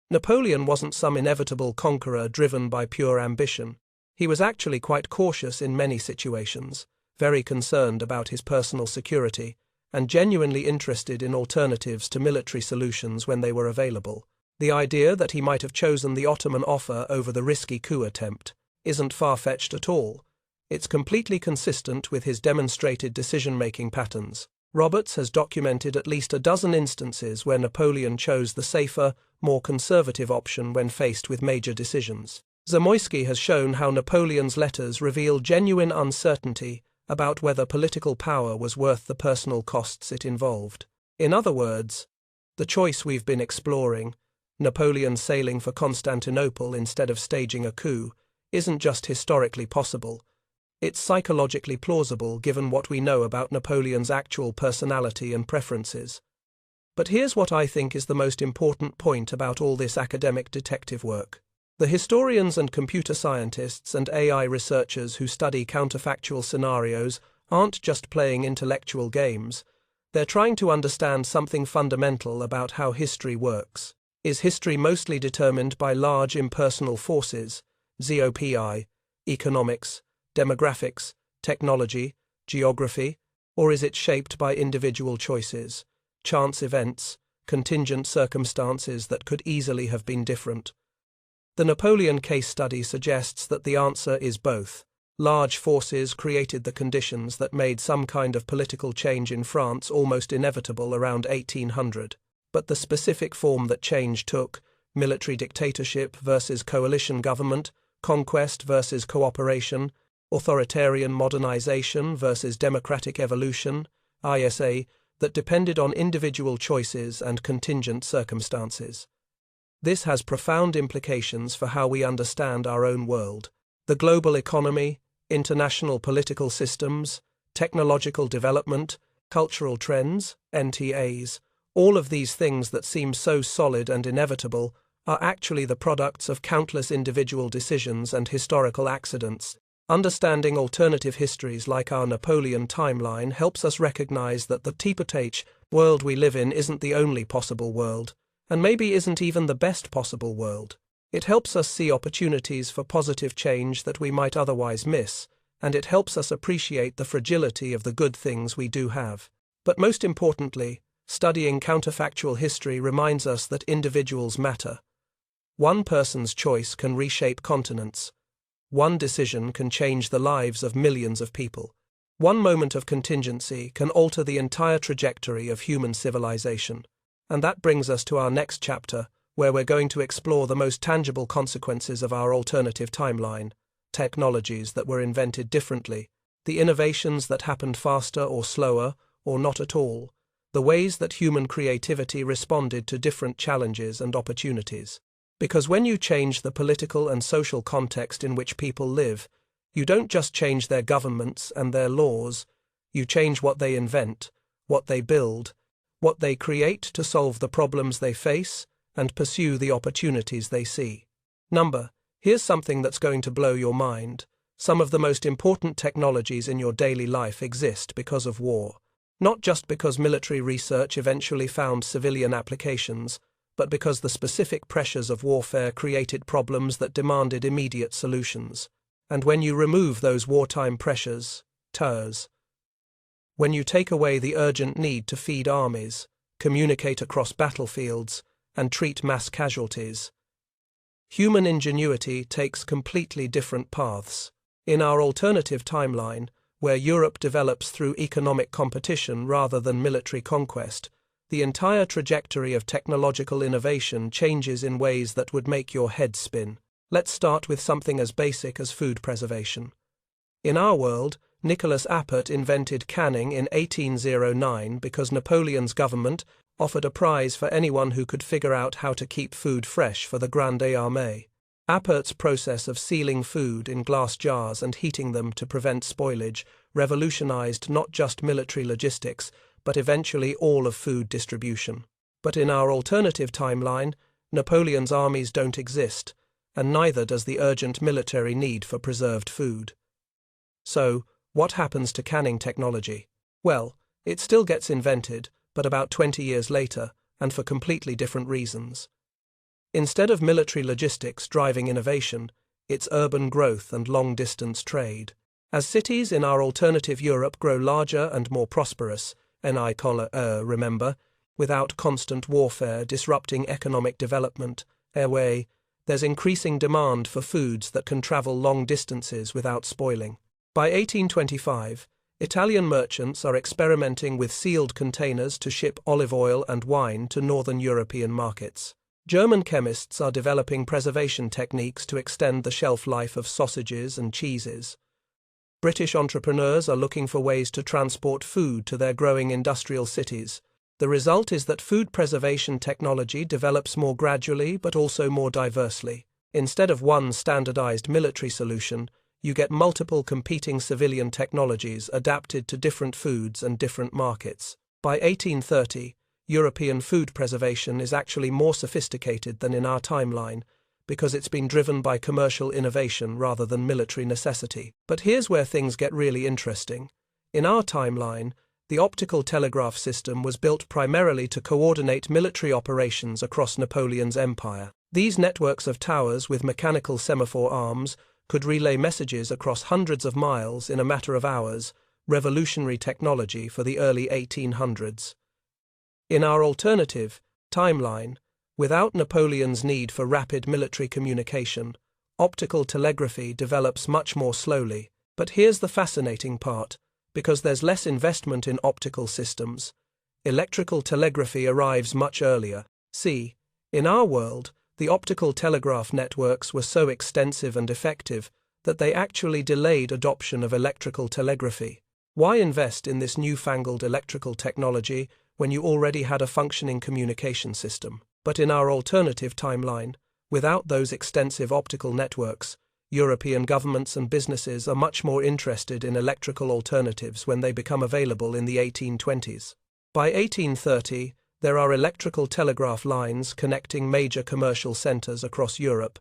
Napoleon wasn't some inevitable conqueror driven by pure ambition. He was actually quite cautious in many situations, very concerned about his personal security, and genuinely interested in alternatives to military solutions when they were available. The idea that he might have chosen the Ottoman offer over the risky coup attempt isn't far-fetched at all. It's completely consistent with his demonstrated decision-making patterns. Roberts has documented at least a dozen instances where Napoleon chose the safer, more conservative option when faced with major decisions. Zamoyski has shown how Napoleon's letters reveal genuine uncertainty about whether political power was worth the personal costs it involved. In other words, the choice we've been exploring, Napoleon sailing for Constantinople instead of staging a coup, isn't just historically possible. It's psychologically plausible given what we know about Napoleon's actual personality and preferences. But here's what I think is the most important point about all this academic detective work. The historians and computer scientists and AI researchers who study counterfactual scenarios aren't just playing intellectual games. They're trying to understand something fundamental about how history works. Is history mostly determined by large impersonal forces, ZOPI, economics, demographics, technology, geography, or is it shaped by individual choices, chance events, contingent circumstances that could easily have been different? The Napoleon case study suggests that the answer is both. Large forces created the conditions that made some kind of political change in France almost inevitable around 1800. But the specific form that change took, military dictatorship versus coalition government, conquest versus cooperation, authoritarian modernization versus democratic evolution, ISA, that depended on individual choices and contingent circumstances. This has profound implications for how we understand our own world. The global economy, international political systems, technological development, cultural trends, NTAs, all of these things that seem so solid and inevitable are actually the products of countless individual decisions and historical accidents. Understanding alternative histories like our Napoleon timeline helps us recognize that the typical world we live in isn't the only possible world, and maybe isn't even the best possible world. It helps us see opportunities for positive change that we might otherwise miss, and it helps us appreciate the fragility of the good things we do have. But most importantly, studying counterfactual history reminds us that individuals matter. One person's choice can reshape continents. One decision can change the lives of millions of people. One moment of contingency can alter the entire trajectory of human civilization. And that brings us to our next chapter, where we're going to explore the most tangible consequences of our alternative timeline, technologies that were invented differently, the innovations that happened faster or slower, or not at all, the ways that human creativity responded to different challenges and opportunities. Because when you change the political and social context in which people live, you don't just change their governments and their laws, you change what they invent, what they build, what they create to solve the problems they face and pursue the opportunities they see. Here's something that's going to blow your mind. Some of the most important technologies in your daily life exist because of war. Not just because military research eventually found civilian applications, but because the specific pressures of warfare created problems that demanded immediate solutions. And when you remove those wartime pressures, when you take away the urgent need to feed armies, communicate across battlefields, and treat mass casualties, human ingenuity takes completely different paths. In our alternative timeline, where Europe develops through economic competition rather than military conquest, the entire trajectory of technological innovation changes in ways that would make your head spin. Let's start with something as basic as food preservation. In our world, Nicholas Appert invented canning in 1809 because Napoleon's government offered a prize for anyone who could figure out how to keep food fresh for the Grande Armée. Appert's process of sealing food in glass jars and heating them to prevent spoilage revolutionized not just military logistics, but eventually all of food distribution. But in our alternative timeline, Napoleon's armies don't exist, and neither does the urgent military need for preserved food. So, what happens to canning technology? Well, it still gets invented, but about 20 years later, and for completely different reasons. Instead of military logistics driving innovation, it's urban growth and long-distance trade. As cities in our alternative Europe grow larger and more prosperous, remember, without constant warfare disrupting economic development, there's increasing demand for foods that can travel long distances without spoiling. By 1825, Italian merchants are experimenting with sealed containers to ship olive oil and wine to northern European markets. German chemists are developing preservation techniques to extend the shelf life of sausages and cheeses. British entrepreneurs are looking for ways to transport food to their growing industrial cities. The result is that food preservation technology develops more gradually but also more diversely. Instead of one standardized military solution, you get multiple competing civilian technologies adapted to different foods and different markets. By 1830, European food preservation is actually more sophisticated than in our timeline, because it's been driven by commercial innovation rather than military necessity. But here's where things get really interesting. In our timeline, the optical telegraph system was built primarily to coordinate military operations across Napoleon's empire. These networks of towers with mechanical semaphore arms could relay messages across hundreds of miles in a matter of hours, revolutionary technology for the early 1800s. In our alternative timeline, without Napoleon's need for rapid military communication, optical telegraphy develops much more slowly. But here's the fascinating part. Because there's less investment in optical systems, electrical telegraphy arrives much earlier. See, in our world, the optical telegraph networks were so extensive and effective that they actually delayed adoption of electrical telegraphy. Why invest in this newfangled electrical technology when you already had a functioning communication system? But in our alternative timeline, without those extensive optical networks, European governments and businesses are much more interested in electrical alternatives when they become available in the 1820s. By 1830, there are electrical telegraph lines connecting major commercial centers across Europe,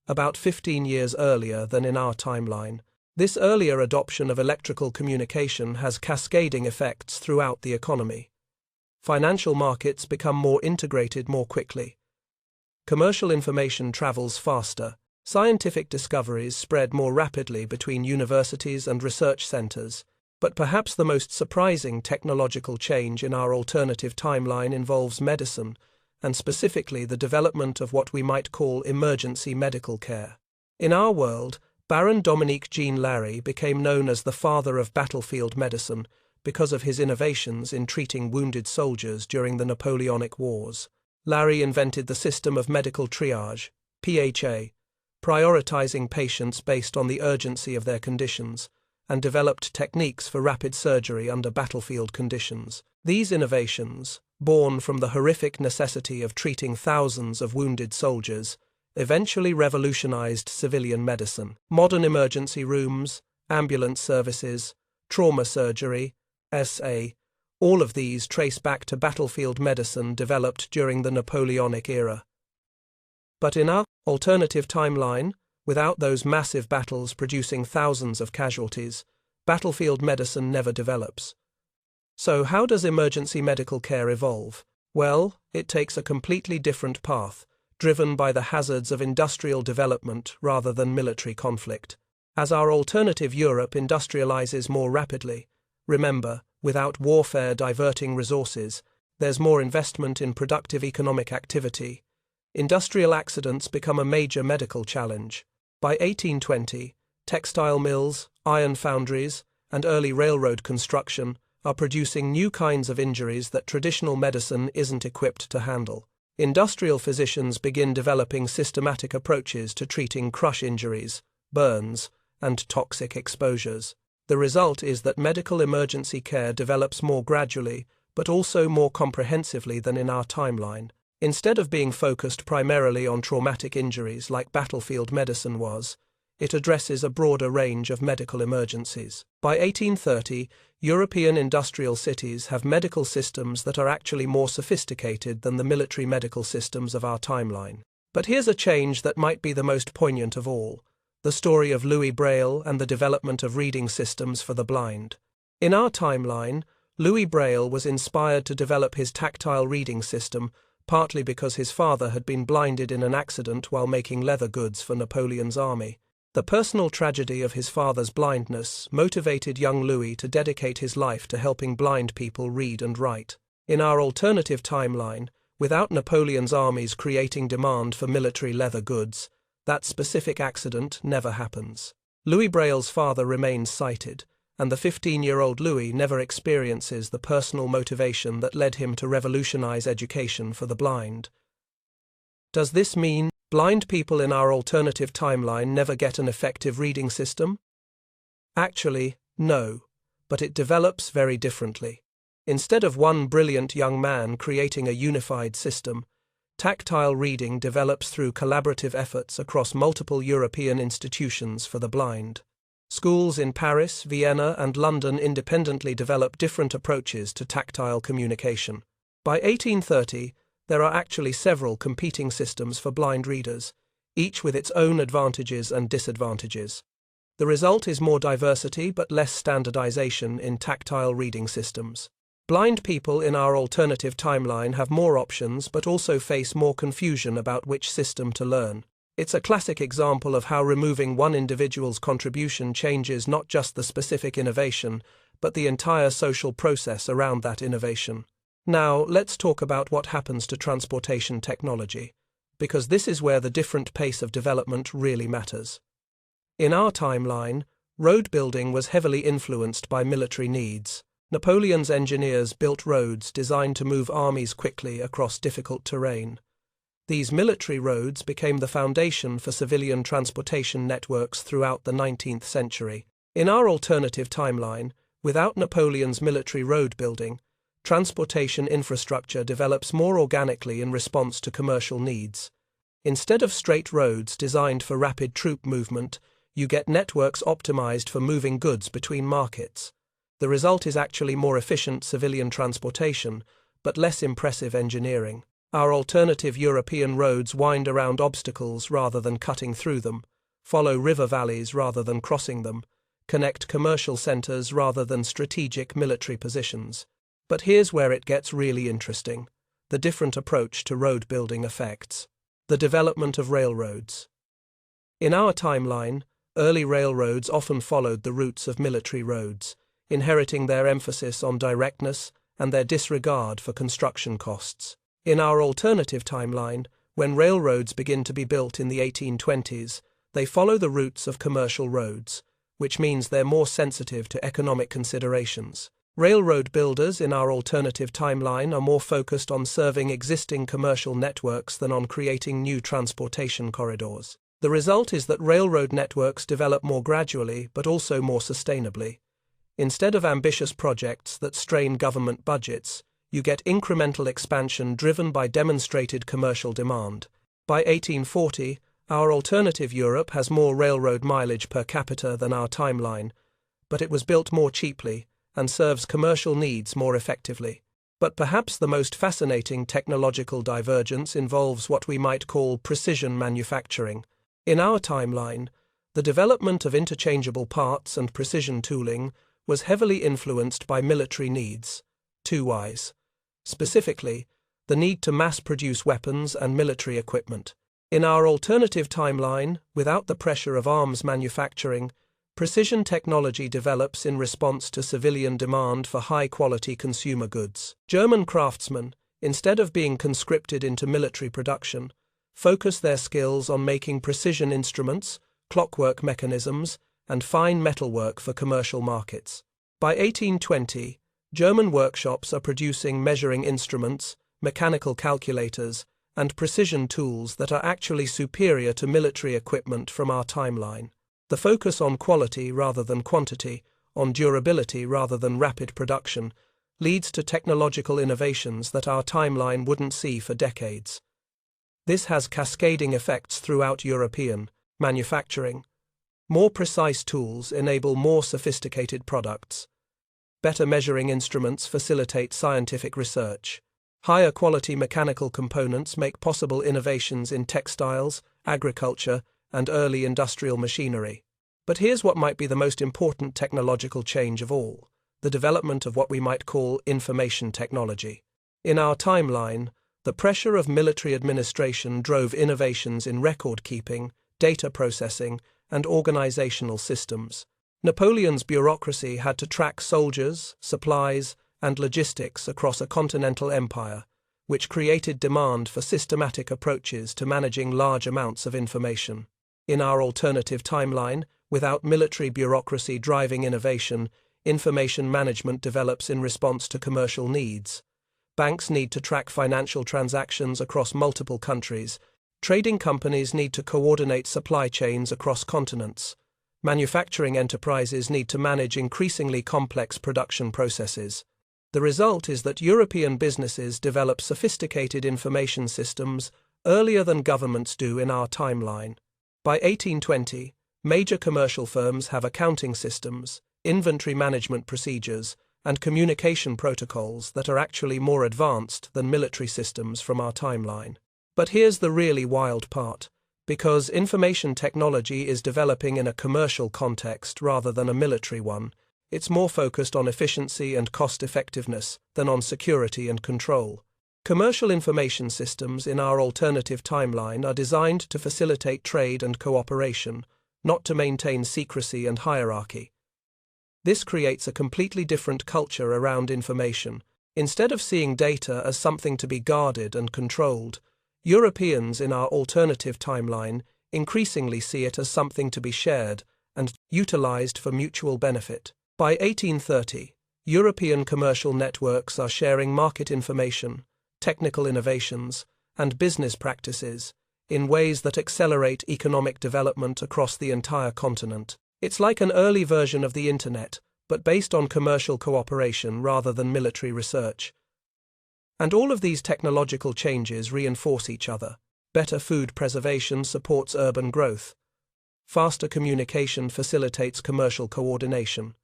about 15 years earlier than in our timeline. This earlier adoption of electrical communication has cascading effects throughout the economy. Financial markets become more integrated more quickly. Commercial information travels faster. Scientific discoveries spread more rapidly between universities and research centers. But perhaps the most surprising technological change in our alternative timeline involves medicine, and specifically the development of what we might call emergency medical care. In our world, Baron Dominique Jean Larrey became known as the father of battlefield medicine because of his innovations in treating wounded soldiers during the Napoleonic Wars. Larrey invented the system of medical triage, PHA, prioritizing patients based on the urgency of their conditions, and developed techniques for rapid surgery under battlefield conditions. These innovations, born from the horrific necessity of treating thousands of wounded soldiers, eventually revolutionized civilian medicine. Modern emergency rooms, ambulance services, trauma surgery, SA, all of these trace back to battlefield medicine developed during the Napoleonic era. But in our alternative timeline, without those massive battles producing thousands of casualties, battlefield medicine never develops. So how does emergency medical care evolve? Well, it takes a completely different path, driven by the hazards of industrial development rather than military conflict. As our alternative Europe industrializes more rapidly, remember, without warfare diverting resources, there's more investment in productive economic activity. Industrial accidents become a major medical challenge. By 1820, textile mills, iron foundries, and early railroad construction are producing new kinds of injuries that traditional medicine isn't equipped to handle. Industrial physicians begin developing systematic approaches to treating crush injuries, burns, and toxic exposures. The result is that medical emergency care develops more gradually, but also more comprehensively than in our timeline. Instead of being focused primarily on traumatic injuries like battlefield medicine was, it addresses a broader range of medical emergencies. By 1830, European industrial cities have medical systems that are actually more sophisticated than the military medical systems of our timeline. But here's a change that might be the most poignant of all: the story of Louis Braille and the development of reading systems for the blind. In our timeline, Louis Braille was inspired to develop his tactile reading system partly because his father had been blinded in an accident while making leather goods for Napoleon's army. The personal tragedy of his father's blindness motivated young Louis to dedicate his life to helping blind people read and write. In our alternative timeline, without Napoleon's armies creating demand for military leather goods, that specific accident never happens. Louis Braille's father remains sighted, and the 15-year-old Louis never experiences the personal motivation that led him to revolutionize education for the blind. Does this mean blind people in our alternative timeline never get an effective reading system? Actually, no, but it develops very differently. Instead of one brilliant young man creating a unified system, tactile reading develops through collaborative efforts across multiple European institutions for the blind. Schools in Paris, Vienna, and London independently develop different approaches to tactile communication. By 1830, there are actually several competing systems for blind readers, each with its own advantages and disadvantages. The result is more diversity but less standardization in tactile reading systems. Blind people in our alternative timeline have more options but also face more confusion about which system to learn. It's a classic example of how removing one individual's contribution changes not just the specific innovation, but the entire social process around that innovation. Now, let's talk about what happens to transportation technology, because this is where the different pace of development really matters. In our timeline, road building was heavily influenced by military needs. Napoleon's engineers built roads designed to move armies quickly across difficult terrain. These military roads became the foundation for civilian transportation networks throughout the 19th century. In our alternative timeline, Without Napoleon's military road building, transportation infrastructure develops more organically in response to commercial needs. Instead of straight roads designed for rapid troop movement, you get networks optimized for moving goods between markets. The result is actually more efficient civilian transportation, but less impressive engineering. Our alternative European roads wind around obstacles rather than cutting through them, follow river valleys rather than crossing them, connect commercial centers rather than strategic military positions. But here's where it gets really interesting: the different approach to road building effects. The development of railroads. In our timeline, early railroads often followed the routes of military roads, inheriting their emphasis on directness and their disregard for construction costs. In our alternative timeline, when railroads begin to be built in the 1820s, they follow the routes of commercial roads, which means they're more sensitive to economic considerations. Railroad builders in our alternative timeline are more focused on serving existing commercial networks than on creating new transportation corridors. The result is that railroad networks develop more gradually but also more sustainably. Instead of ambitious projects that strain government budgets, you get incremental expansion driven by demonstrated commercial demand. By 1840, our alternative Europe has more railroad mileage per capita than our timeline, but it was built more cheaply and serves commercial needs more effectively. But perhaps the most fascinating technological divergence involves what we might call precision manufacturing. In our timeline, the development of interchangeable parts and precision tooling was heavily influenced by military needs. Two whys. Specifically, the need to mass-produce weapons and military equipment. In our alternative timeline, without the pressure of arms manufacturing, precision technology develops in response to civilian demand for high-quality consumer goods. German craftsmen, instead of being conscripted into military production, focus their skills on making precision instruments, clockwork mechanisms, and fine metalwork for commercial markets. By 1820, German workshops are producing measuring instruments, mechanical calculators, and precision tools that are actually superior to military equipment from our timeline. The focus on quality rather than quantity, on durability rather than rapid production, leads to technological innovations that our timeline wouldn't see for decades. This has cascading effects throughout European manufacturing. More precise tools enable more sophisticated products. Better measuring instruments facilitate scientific research. Higher quality mechanical components make possible innovations in textiles, agriculture, and early industrial machinery. But here's what might be the most important technological change of all: the development of what we might call information technology. In our timeline, the pressure of military administration drove innovations in record-keeping, data processing, and organizational systems. Napoleon's bureaucracy had to track soldiers, supplies, and logistics across a continental empire, which created demand for systematic approaches to managing large amounts of information. In our alternative timeline, without military bureaucracy driving innovation, information management develops in response to commercial needs. Banks need to track financial transactions across multiple countries. Trading companies need to coordinate supply chains across continents. Manufacturing enterprises need to manage increasingly complex production processes. The result is that European businesses develop sophisticated information systems earlier than governments do in our timeline. By 1820, major commercial firms have accounting systems, inventory management procedures, and communication protocols that are actually more advanced than military systems from our timeline. But here's the really wild part. Because information technology is developing in a commercial context rather than a military one, it's more focused on efficiency and cost-effectiveness than on security and control. Commercial information systems in our alternative timeline are designed to facilitate trade and cooperation, not to maintain secrecy and hierarchy. This creates a completely different culture around information. Instead of seeing data as something to be guarded and controlled, Europeans in our alternative timeline increasingly see it as something to be shared and utilized for mutual benefit. By 1830, European commercial networks are sharing market information, technical innovations, and business practices in ways that accelerate economic development across the entire continent. It's like an early version of the internet, but based on commercial cooperation rather than military research. And all of these technological changes reinforce each other. Better food preservation supports urban growth. Faster communication facilitates commercial coordination.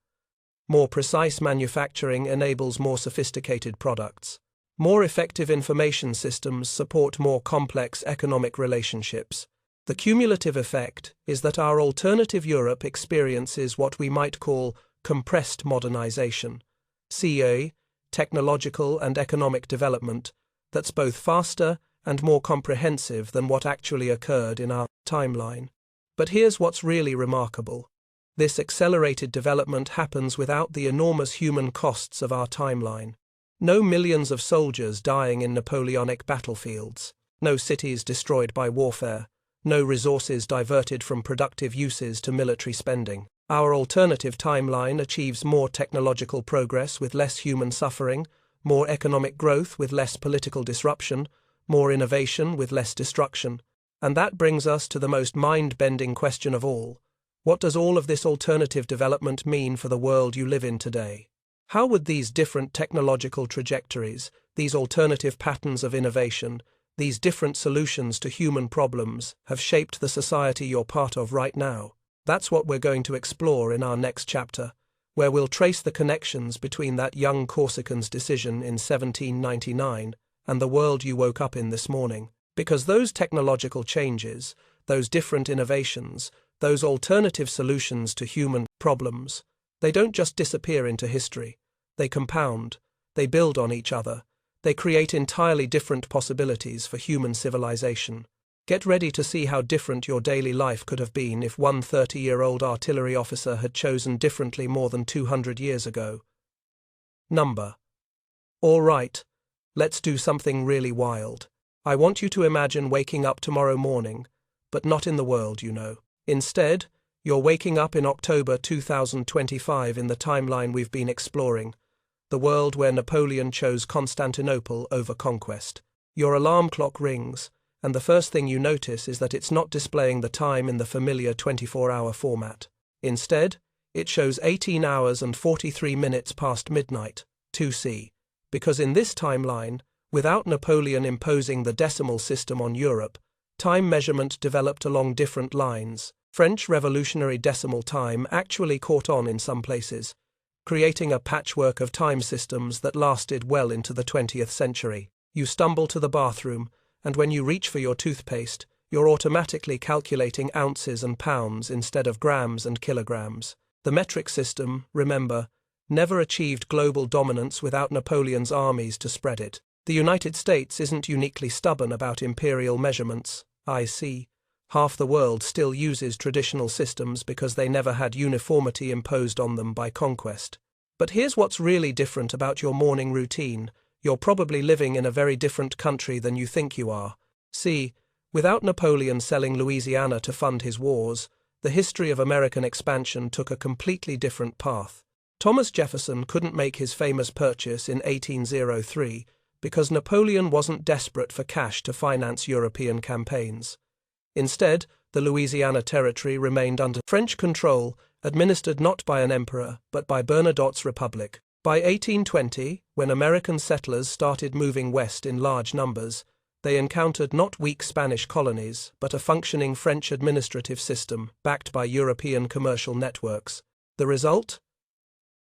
More precise manufacturing enables more sophisticated products. More effective information systems support more complex economic relationships. The cumulative effect is that our alternative Europe experiences what we might call compressed modernization, CA, technological and economic development, that's both faster and more comprehensive than what actually occurred in our timeline. But here's what's really remarkable. This accelerated development happens without the enormous human costs of our timeline. No millions of soldiers dying in Napoleonic battlefields, no cities destroyed by warfare, no resources diverted from productive uses to military spending. Our alternative timeline achieves more technological progress with less human suffering, more economic growth with less political disruption, more innovation with less destruction. And that brings us to the most mind-bending question of all. What does all of this alternative development mean for the world you live in today? How would these different technological trajectories, these alternative patterns of innovation, these different solutions to human problems have shaped the society you're part of right now? That's what we're going to explore in our next chapter, where we'll trace the connections between that young Corsican's decision in 1799 and the world you woke up in this morning. Because those technological changes, those different innovations, those alternative solutions to human problems, they don't just disappear into history. They compound, they build on each other, they create entirely different possibilities for human civilization. Get ready to see how different your daily life could have been if one 30-year-old artillery officer had chosen differently more than 200 years ago. Number. All right, let's do something really wild. I want you to imagine waking up tomorrow morning, but not in the world you know. Instead, you're waking up in October 2025 in the timeline we've been exploring, the world where Napoleon chose Constantinople over conquest. Your alarm clock rings, and the first thing you notice is that it's not displaying the time in the familiar 24-hour format. Instead, it shows 18 hours and 43 minutes past midnight, 2C, because in this timeline, without Napoleon imposing the decimal system on Europe, time measurement developed along different lines. French Revolutionary decimal time actually caught on in some places, creating a patchwork of time systems that lasted well into the 20th century. You stumble to the bathroom, and when you reach for your toothpaste, you're automatically calculating ounces and pounds instead of grams and kilograms. The metric system, remember, never achieved global dominance without Napoleon's armies to spread it. The United States isn't uniquely stubborn about imperial measurements, IC. Half the world still uses traditional systems because they never had uniformity imposed on them by conquest. But here's what's really different about your morning routine. You're probably living in a very different country than you think you are. See, without Napoleon selling Louisiana to fund his wars, the history of American expansion took a completely different path. Thomas Jefferson couldn't make his famous purchase in 1803 because Napoleon wasn't desperate for cash to finance European campaigns. Instead, the Louisiana Territory remained under French control, administered not by an emperor, but by Bernadotte's Republic. By 1820, when American settlers started moving west in large numbers, they encountered not weak Spanish colonies, but a functioning French administrative system backed by European commercial networks. The result?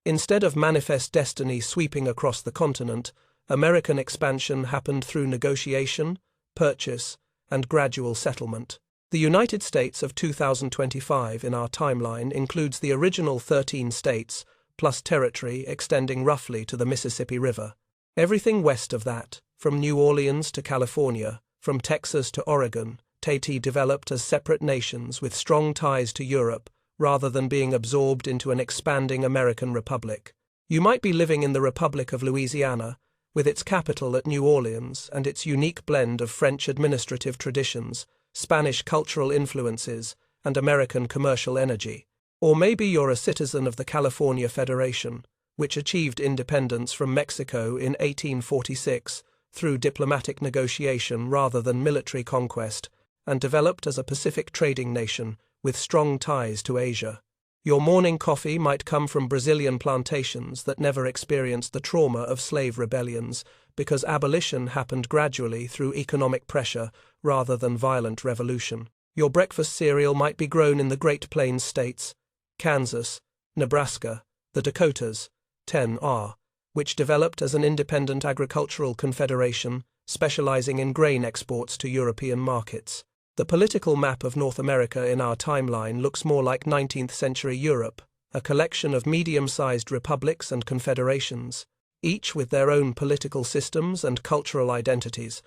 Instead of manifest destiny sweeping across the continent, American expansion happened through negotiation, purchase, and gradual settlement. The United States of 2025 in our timeline includes the original 13 states, plus territory extending roughly to the Mississippi River. Everything west of that, from New Orleans to California, from Texas to Oregon, Haiti developed as separate nations with strong ties to Europe rather than being absorbed into an expanding American republic. You might be living in the Republic of Louisiana, with its capital at New Orleans and its unique blend of French administrative traditions, Spanish cultural influences, and American commercial energy. Or maybe you're a citizen of the California Federation, which achieved independence from Mexico in 1846 through diplomatic negotiation rather than military conquest, and developed as a Pacific trading nation with strong ties to Asia. Your morning coffee might come from Brazilian plantations that never experienced the trauma of slave rebellions, because abolition happened gradually through economic pressure rather than violent revolution. Your breakfast cereal might be grown in the Great Plains states, Kansas, Nebraska, the Dakotas, 10R, which developed as an independent agricultural confederation specializing in grain exports to European markets. The political map of North America in our timeline looks more like 19th century Europe, a collection of medium-sized republics and confederations, each with their own political systems and cultural identities,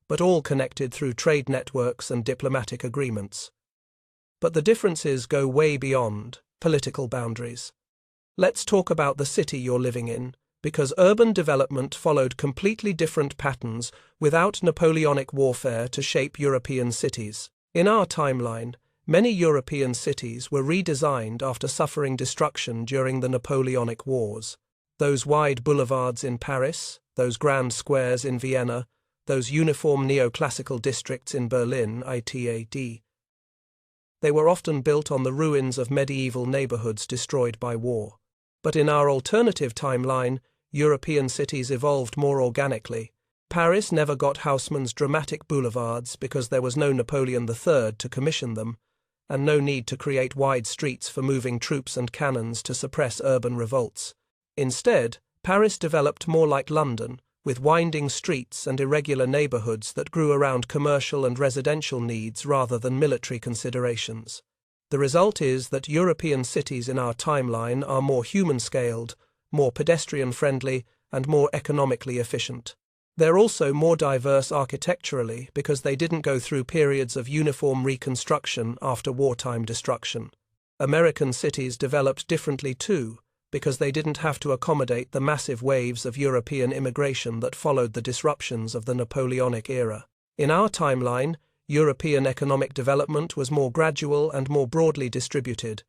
but all connected through trade networks and diplomatic agreements. But the differences go way beyond political boundaries. Let's talk about the city you're living in, because urban development followed completely different patterns without Napoleonic warfare to shape European cities. In our timeline, many European cities were redesigned after suffering destruction during the Napoleonic Wars. Those wide boulevards in Paris, those grand squares in Vienna, those uniform neoclassical districts in Berlin, itad. They were often built on the ruins of medieval neighborhoods destroyed by war. But in our alternative timeline, European cities evolved more organically. Paris never got Haussmann's dramatic boulevards because there was no Napoleon III to commission them, and no need to create wide streets for moving troops and cannons to suppress urban revolts. Instead, Paris developed more like London, with winding streets and irregular neighborhoods that grew around commercial and residential needs rather than military considerations. The result is that European cities in our timeline are more human-scaled, more pedestrian-friendly, and more economically efficient. They're also more diverse architecturally because they didn't go through periods of uniform reconstruction after wartime destruction. American cities developed differently too, because they didn't have to accommodate the massive waves of European immigration that followed the disruptions of the Napoleonic era. In our timeline, European economic development was more gradual and more broadly distributed,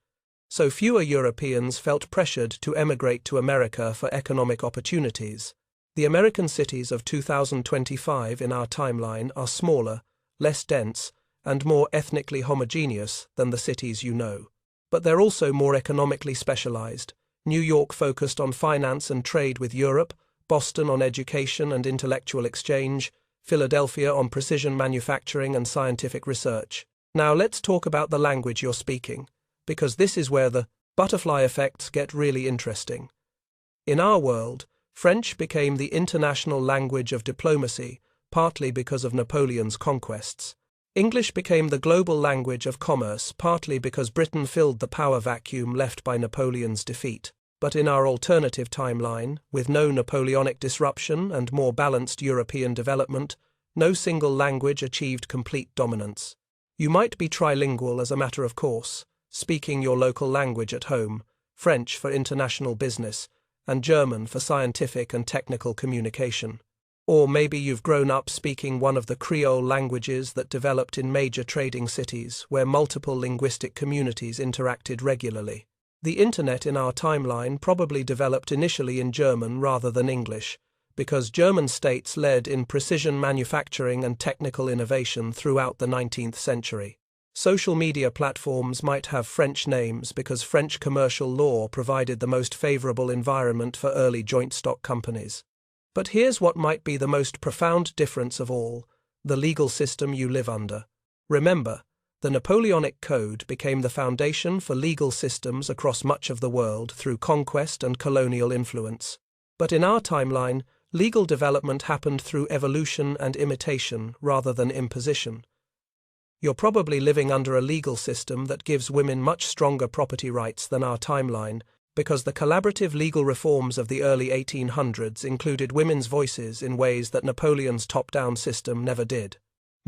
so fewer Europeans felt pressured to emigrate to America for economic opportunities. The American cities of 2025 in our timeline are smaller, less dense, and more ethnically homogeneous than the cities you know. But they're also more economically specialized. New York focused on finance and trade with Europe, Boston on education and intellectual exchange, Philadelphia on precision manufacturing and scientific research. Now let's talk about the language you're speaking, because this is where the butterfly effects get really interesting. In our world, French became the international language of diplomacy, partly because of Napoleon's conquests. English became the global language of commerce, partly because Britain filled the power vacuum left by Napoleon's defeat. But in our alternative timeline, with no Napoleonic disruption and more balanced European development, no single language achieved complete dominance. You might be trilingual as a matter of course, speaking your local language at home, French for international business, and German for scientific and technical communication. Or maybe you've grown up speaking one of the Creole languages that developed in major trading cities where multiple linguistic communities interacted regularly. The internet in our timeline probably developed initially in German rather than English, because German states led in precision manufacturing and technical innovation throughout the 19th century. Social media platforms might have French names because French commercial law provided the most favorable environment for early joint stock companies. But here's what might be the most profound difference of all: the legal system you live under. Remember, the Napoleonic Code became the foundation for legal systems across much of the world through conquest and colonial influence. But in our timeline, legal development happened through evolution and imitation rather than imposition. You're probably living under a legal system that gives women much stronger property rights than our timeline, because the collaborative legal reforms of the early 1800s included women's voices in ways that Napoleon's top-down system never did.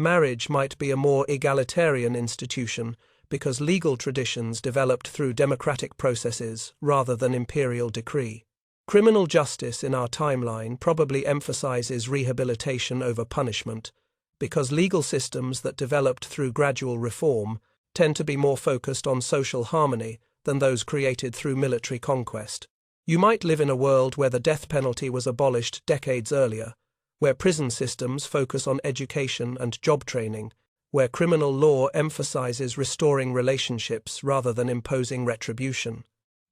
Marriage might be a more egalitarian institution because legal traditions developed through democratic processes rather than imperial decree. Criminal justice in our timeline probably emphasizes rehabilitation over punishment, because legal systems that developed through gradual reform tend to be more focused on social harmony than those created through military conquest. You might live in a world where the death penalty was abolished decades earlier, where prison systems focus on education and job training, where criminal law emphasizes restoring relationships rather than imposing retribution.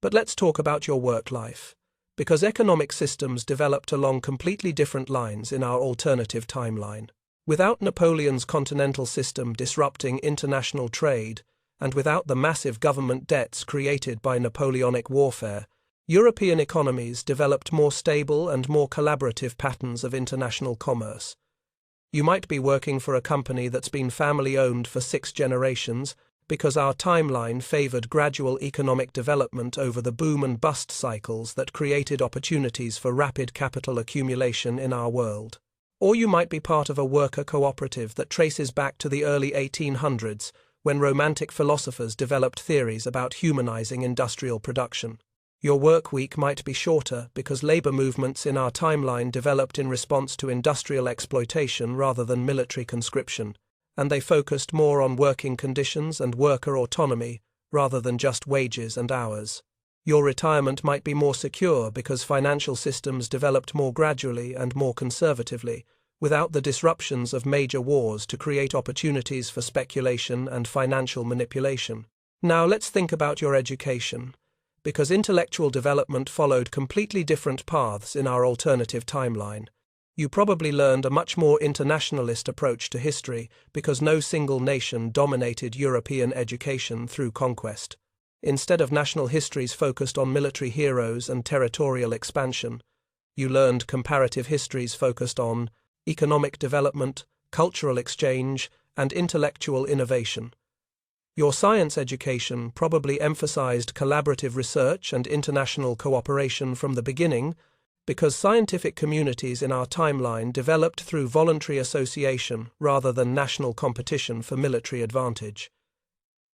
But let's talk about your work life, because economic systems developed along completely different lines in our alternative timeline. Without Napoleon's continental system disrupting international trade, and without the massive government debts created by Napoleonic warfare, European economies developed more stable and more collaborative patterns of international commerce. You might be working for a company that's been family-owned for 6 generations because our timeline favored gradual economic development over the boom and bust cycles that created opportunities for rapid capital accumulation in our world. Or you might be part of a worker cooperative that traces back to the early 1800s, when Romantic philosophers developed theories about humanizing industrial production. Your work week might be shorter because labor movements in our timeline developed in response to industrial exploitation rather than military conscription, and they focused more on working conditions and worker autonomy rather than just wages and hours. Your retirement might be more secure because financial systems developed more gradually and more conservatively, without the disruptions of major wars to create opportunities for speculation and financial manipulation. Now let's think about your education, because intellectual development followed completely different paths in our alternative timeline. You probably learned a much more internationalist approach to history because no single nation dominated European education through conquest. Instead of national histories focused on military heroes and territorial expansion, you learned comparative histories focused on economic development, cultural exchange, and intellectual innovation. Your science education probably emphasized collaborative research and international cooperation from the beginning, because scientific communities in our timeline developed through voluntary association rather than national competition for military advantage.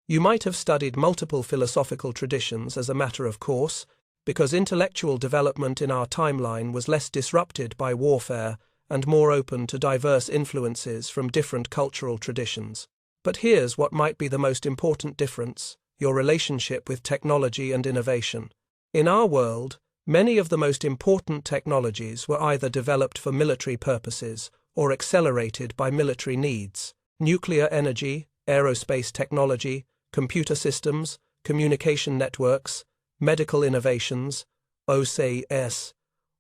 You might have studied multiple philosophical traditions as a matter of course, because intellectual development in our timeline was less disrupted by warfare and more open to diverse influences from different cultural traditions. But here's what might be the most important difference: your relationship with technology and innovation. In our world, many of the most important technologies were either developed for military purposes or accelerated by military needs. Nuclear energy, aerospace technology, computer systems, communication networks, medical innovations, OCS,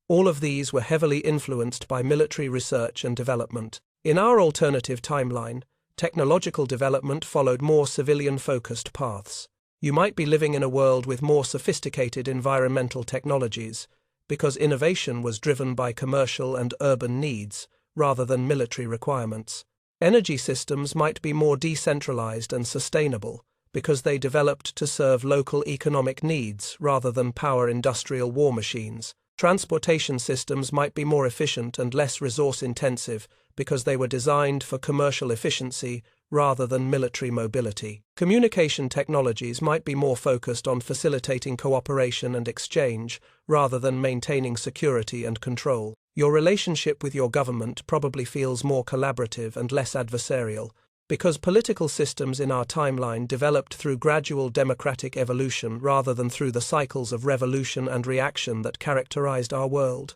all of these were heavily influenced by military research and development. In our alternative timeline, technological development followed more civilian-focused paths. You might be living in a world with more sophisticated environmental technologies, because innovation was driven by commercial and urban needs rather than military requirements. Energy systems might be more decentralized and sustainable, because they developed to serve local economic needs rather than power industrial war machines. Transportation systems might be more efficient and less resource-intensive because they were designed for commercial efficiency rather than military mobility. Communication technologies might be more focused on facilitating cooperation and exchange rather than maintaining security and control. Your relationship with your government probably feels more collaborative and less adversarial, because political systems in our timeline developed through gradual democratic evolution rather than through the cycles of revolution and reaction that characterized our world.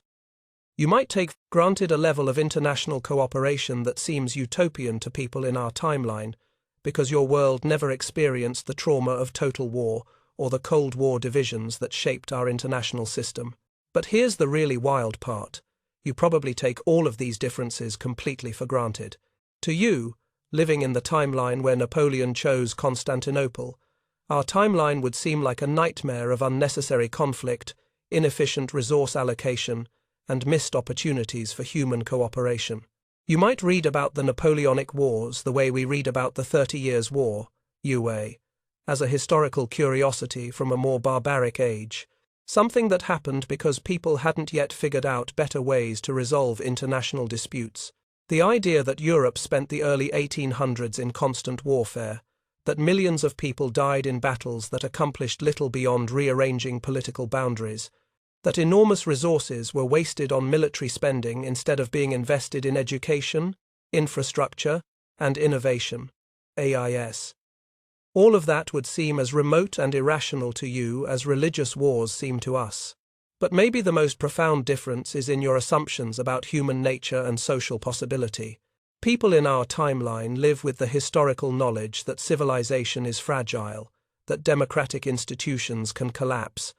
You might take for granted a level of international cooperation that seems utopian to people in our timeline, because your world never experienced the trauma of total war or the Cold War divisions that shaped our international system. But here's the really wild part: you probably take all of these differences completely for granted. To you, living in the timeline where Napoleon chose Constantinople, our timeline would seem like a nightmare of unnecessary conflict, inefficient resource allocation, and missed opportunities for human cooperation. You might read about the Napoleonic Wars the way we read about the 30 Years' War, UA, as a historical curiosity from a more barbaric age, something that happened because people hadn't yet figured out better ways to resolve international disputes. The idea that Europe spent the early 1800s in constant warfare, that millions of people died in battles that accomplished little beyond rearranging political boundaries, that enormous resources were wasted on military spending instead of being invested in education, infrastructure, and innovation, AIS. All of that would seem as remote and irrational to you as religious wars seem to us. But maybe the most profound difference is in your assumptions about human nature and social possibility. People in our timeline live with the historical knowledge that civilization is fragile, that democratic institutions can collapse,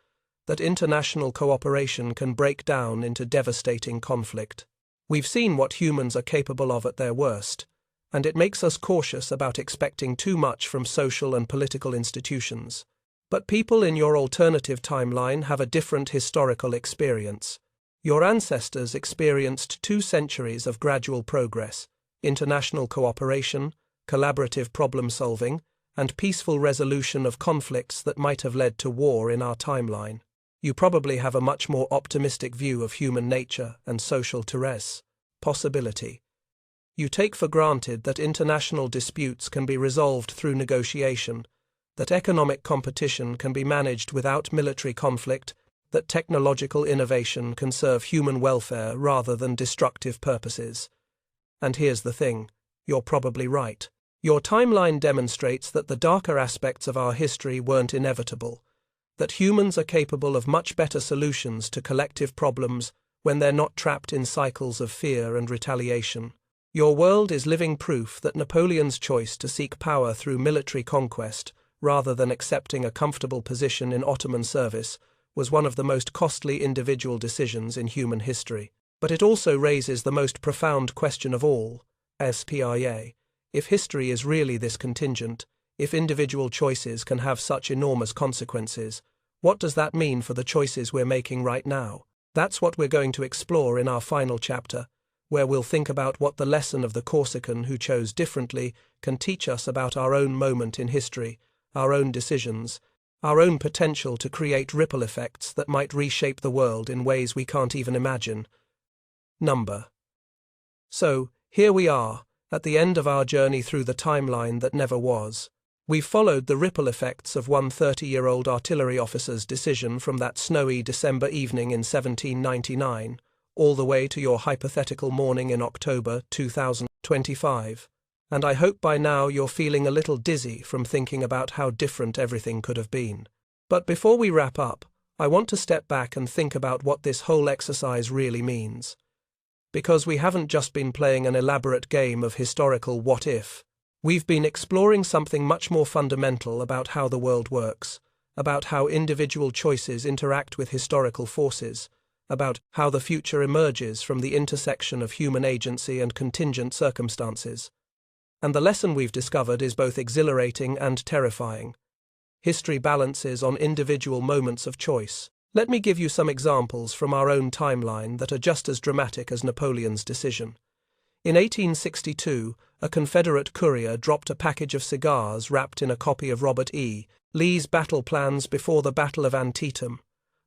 that international cooperation can break down into devastating conflict. We've seen what humans are capable of at their worst, and it makes us cautious about expecting too much from social and political institutions. But people in your alternative timeline have a different historical experience. Your ancestors experienced 2 centuries of gradual progress, international cooperation, collaborative problem-solving, and peaceful resolution of conflicts that might have led to war in our timeline. You probably have a much more optimistic view of human nature and social possibility. You take for granted that international disputes can be resolved through negotiation, that economic competition can be managed without military conflict, that technological innovation can serve human welfare rather than destructive purposes. And here's the thing, you're probably right. Your timeline demonstrates that the darker aspects of our history weren't inevitable, that humans are capable of much better solutions to collective problems when they're not trapped in cycles of fear and retaliation. Your world is living proof that Napoleon's choice to seek power through military conquest, rather than accepting a comfortable position in Ottoman service, was one of the most costly individual decisions in human history. But it also raises the most profound question of all, SPIA. If history is really this contingent, if individual choices can have such enormous consequences, what does that mean for the choices we're making right now? That's what we're going to explore in our final chapter, where we'll think about what the lesson of the Corsican who chose differently can teach us about our own moment in history, our own decisions, our own potential to create ripple effects that might reshape the world in ways we can't even imagine. So, here we are, at the end of our journey through the timeline that never was. We've followed the ripple effects of one 30-year-old artillery officer's decision from that snowy December evening in 1799, all the way to your hypothetical morning in October 2025. And I hope by now you're feeling a little dizzy from thinking about how different everything could have been. But before we wrap up, I want to step back and think about what this whole exercise really means. Because we haven't just been playing an elaborate game of historical what-if. We've been exploring something much more fundamental about how the world works, about how individual choices interact with historical forces, about how the future emerges from the intersection of human agency and contingent circumstances. And the lesson we've discovered is both exhilarating and terrifying. History balances on individual moments of choice. Let me give you some examples from our own timeline that are just as dramatic as Napoleon's decision. In 1862, a Confederate courier dropped a package of cigars wrapped in a copy of Robert E. Lee's battle plans before the Battle of Antietam.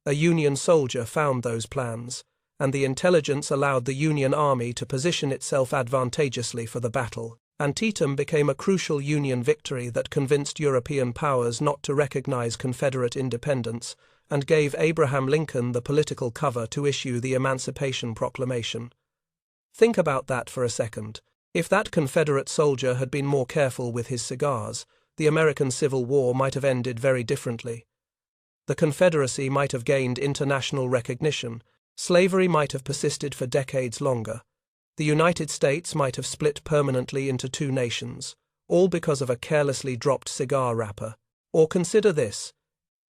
A Union soldier found those plans, and the intelligence allowed the Union Army to position itself advantageously for the battle. Antietam became a crucial Union victory that convinced European powers not to recognize Confederate independence and gave Abraham Lincoln the political cover to issue the Emancipation Proclamation. Think about that for a second. If that Confederate soldier had been more careful with his cigars, the American Civil War might have ended very differently. The Confederacy might have gained international recognition, slavery might have persisted for decades longer, the United States might have split permanently into 2 nations, all because of a carelessly dropped cigar wrapper. Or consider this.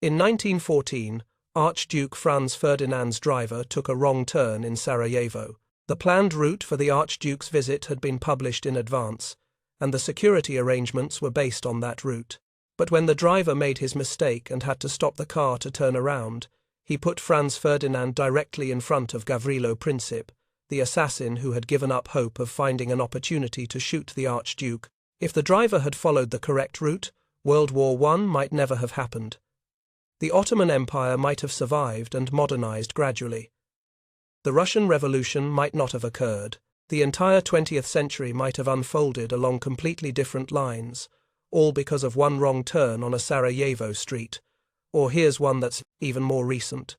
In 1914, Archduke Franz Ferdinand's driver took a wrong turn in Sarajevo. The planned route for the Archduke's visit had been published in advance, and the security arrangements were based on that route. But when the driver made his mistake and had to stop the car to turn around, he put Franz Ferdinand directly in front of Gavrilo Princip, the assassin who had given up hope of finding an opportunity to shoot the Archduke. If the driver had followed the correct route, World War I might never have happened. The Ottoman Empire might have survived and modernized gradually. The Russian Revolution might not have occurred. The entire 20th century might have unfolded along completely different lines, all because of one wrong turn on a Sarajevo street. Or here's one that's even more recent.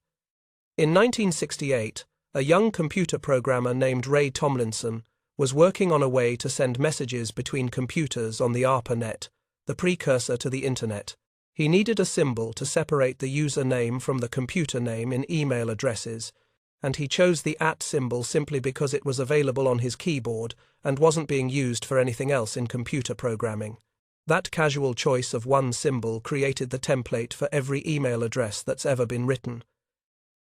In 1968, a young computer programmer named Ray Tomlinson was working on a way to send messages between computers on the ARPANET, the precursor to the Internet. He needed a symbol to separate the user name from the computer name in email addresses, and he chose the @ symbol simply because it was available on his keyboard and wasn't being used for anything else in computer programming. That casual choice of one symbol created the template for every email address that's ever been written.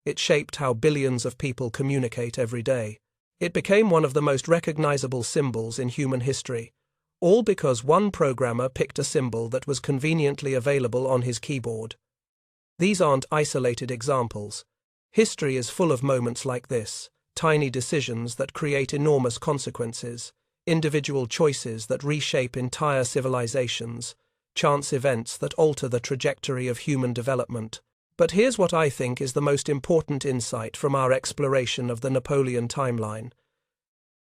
It shaped how billions of people communicate every day. It became one of the most recognizable symbols in human history, all because one programmer picked a symbol that was conveniently available on his keyboard. These aren't isolated examples. History is full of moments like this, tiny decisions that create enormous consequences, individual choices that reshape entire civilizations, chance events that alter the trajectory of human development. But here's what I think is the most important insight from our exploration of the Napoleon timeline.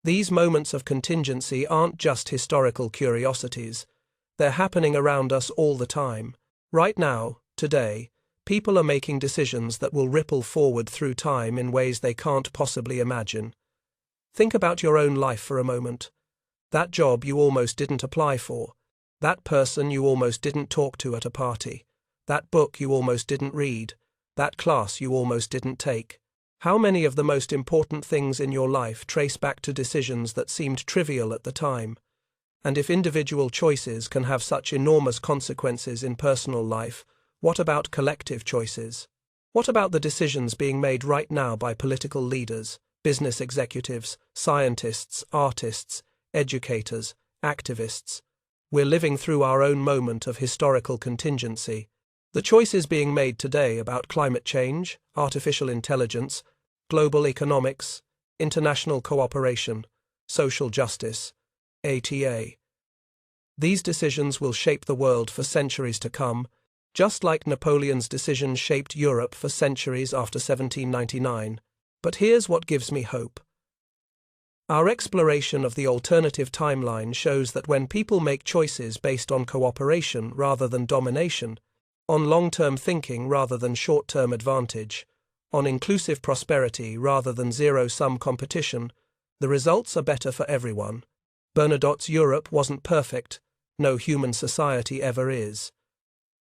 These moments of contingency aren't just historical curiosities. They're happening around us all the time. Right now, today, people are making decisions that will ripple forward through time in ways they can't possibly imagine. Think about your own life for a moment. That job you almost didn't apply for. That person you almost didn't talk to at a party. That book you almost didn't read. That class you almost didn't take. How many of the most important things in your life trace back to decisions that seemed trivial at the time? And if individual choices can have such enormous consequences in personal life, what about collective choices? What about the decisions being made right now by political leaders, business executives, scientists, artists, educators, activists? We're living through our own moment of historical contingency. The choices being made today about climate change, artificial intelligence, global economics, international cooperation, social justice, ATA. These decisions will shape the world for centuries to come, just like Napoleon's decisions shaped Europe for centuries after 1799. But here's what gives me hope. Our exploration of the alternative timeline shows that when people make choices based on cooperation rather than domination, on long-term thinking rather than short-term advantage, on inclusive prosperity rather than zero-sum competition, the results are better for everyone. Bernadotte's Europe wasn't perfect, no human society ever is.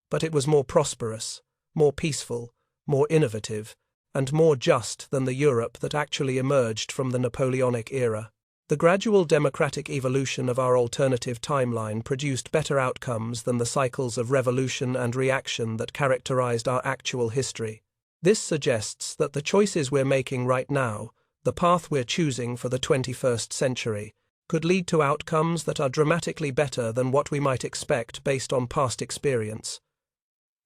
But it was more prosperous, more peaceful, more innovative, and more just than the Europe that actually emerged from the Napoleonic era. The gradual democratic evolution of our alternative timeline produced better outcomes than the cycles of revolution and reaction that characterized our actual history. This suggests that the choices we're making right now, the path we're choosing for the 21st century, could lead to outcomes that are dramatically better than what we might expect based on past experience.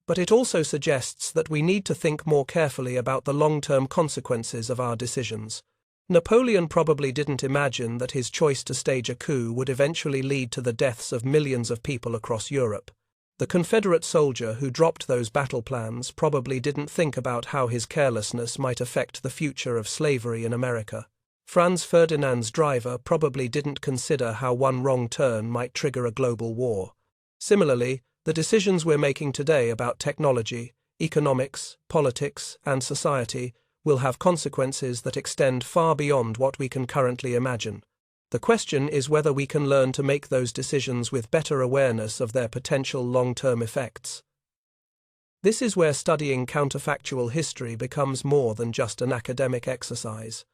But it also suggests that we need to think more carefully about the long-term consequences of our decisions. Napoleon probably didn't imagine that his choice to stage a coup would eventually lead to the deaths of millions of people across Europe. The Confederate soldier who dropped those battle plans probably didn't think about how his carelessness might affect the future of slavery in America. Franz Ferdinand's driver probably didn't consider how one wrong turn might trigger a global war. Similarly, the decisions we're making today about technology, economics, politics, and society will have consequences that extend far beyond what we can currently imagine. The question is whether we can learn to make those decisions with better awareness of their potential long-term effects. This is where studying counterfactual history becomes more than just an academic exercise.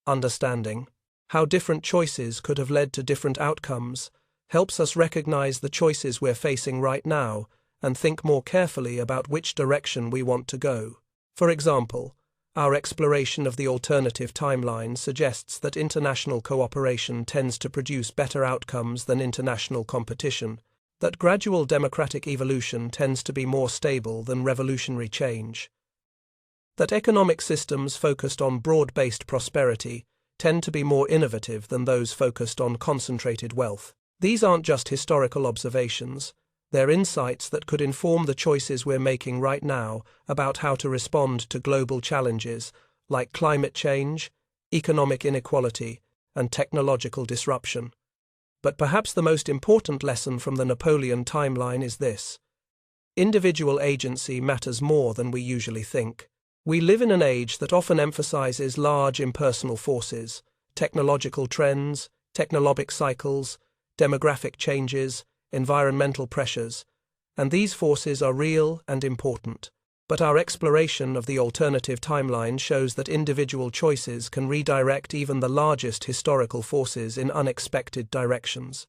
Understanding how different choices could have led to different outcomes helps us recognize the choices we're facing right now and think more carefully about which direction we want to go. For example, our exploration of the alternative timeline suggests that international cooperation tends to produce better outcomes than international competition, that gradual democratic evolution tends to be more stable than revolutionary change, that economic systems focused on broad-based prosperity tend to be more innovative than those focused on concentrated wealth. These aren't just historical observations, they're insights that could inform the choices we're making right now about how to respond to global challenges like climate change, economic inequality, and technological disruption. But perhaps the most important lesson from the Napoleon timeline is this: individual agency matters more than we usually think. We live in an age that often emphasizes large impersonal forces, technological trends, technologic cycles, demographic changes, environmental pressures, and these forces are real and important. But our exploration of the alternative timeline shows that individual choices can redirect even the largest historical forces in unexpected directions.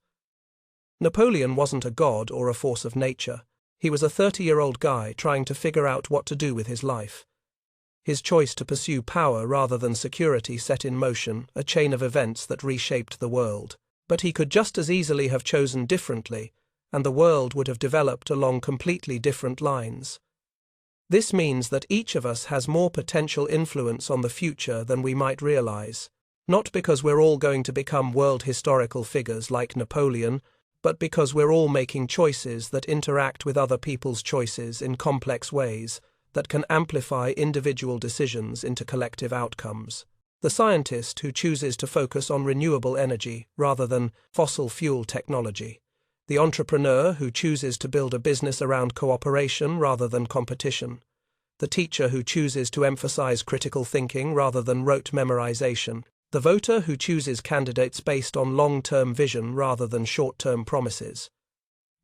Napoleon wasn't a god or a force of nature. He was a 30-year-old guy trying to figure out what to do with his life. His choice to pursue power rather than security set in motion a chain of events that reshaped the world. But he could just as easily have chosen differently, and the world would have developed along completely different lines. This means that each of us has more potential influence on the future than we might realize, not because we're all going to become world historical figures like Napoleon, but because we're all making choices that interact with other people's choices in complex ways that can amplify individual decisions into collective outcomes. The scientist who chooses to focus on renewable energy rather than fossil fuel technology. The entrepreneur who chooses to build a business around cooperation rather than competition. The teacher who chooses to emphasize critical thinking rather than rote memorization. The voter who chooses candidates based on long-term vision rather than short-term promises.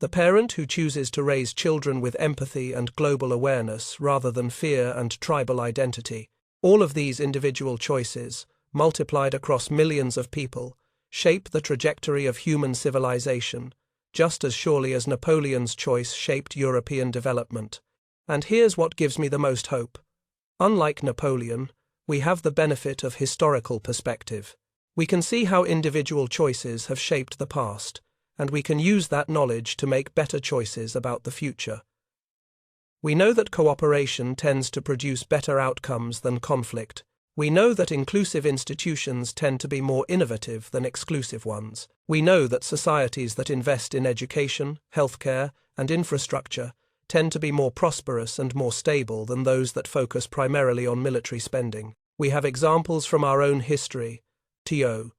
The parent who chooses to raise children with empathy and global awareness rather than fear and tribal identity. All of these individual choices, multiplied across millions of people, shape the trajectory of human civilization, just as surely as Napoleon's choice shaped European development. And here's what gives me the most hope. Unlike Napoleon, we have the benefit of historical perspective. We can see how individual choices have shaped the past, and we can use that knowledge to make better choices about the future. We know that cooperation tends to produce better outcomes than conflict. We know that inclusive institutions tend to be more innovative than exclusive ones. We know that societies that invest in education, healthcare, and infrastructure tend to be more prosperous and more stable than those that focus primarily on military spending. We have examples from our own history, the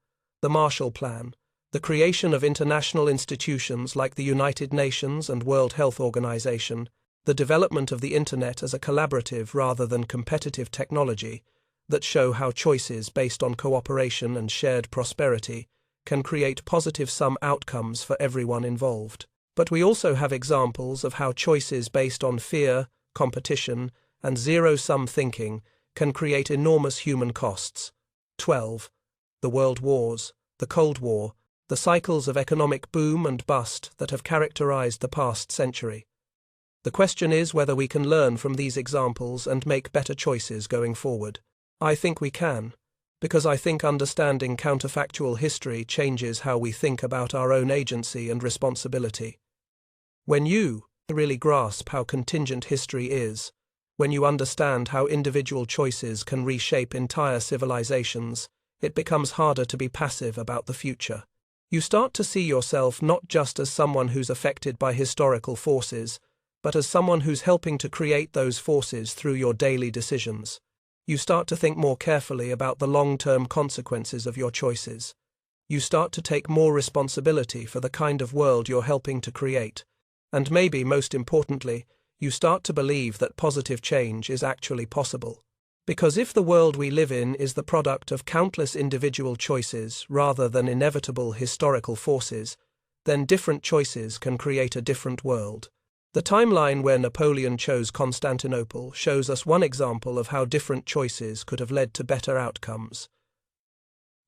Marshall Plan, the creation of international institutions like the United Nations and World Health Organization, the development of the Internet as a collaborative rather than competitive technology, that show how choices based on cooperation and shared prosperity can create positive sum outcomes for everyone involved. But we also have examples of how choices based on fear, competition, and zero-sum thinking can create enormous human costs. 12. The World Wars, the Cold War, the cycles of economic boom and bust that have characterized the past century. The question is whether we can learn from these examples and make better choices going forward. I think we can, because I think understanding counterfactual history changes how we think about our own agency and responsibility. When you really grasp how contingent history is, when you understand how individual choices can reshape entire civilizations, it becomes harder to be passive about the future. You start to see yourself not just as someone who's affected by historical forces, but as someone who's helping to create those forces through your daily decisions. You start to think more carefully about the long-term consequences of your choices. You start to take more responsibility for the kind of world you're helping to create. And maybe, most importantly, you start to believe that positive change is actually possible. Because if the world we live in is the product of countless individual choices rather than inevitable historical forces, then different choices can create a different world. The timeline where Napoleon chose Constantinople shows us one example of how different choices could have led to better outcomes.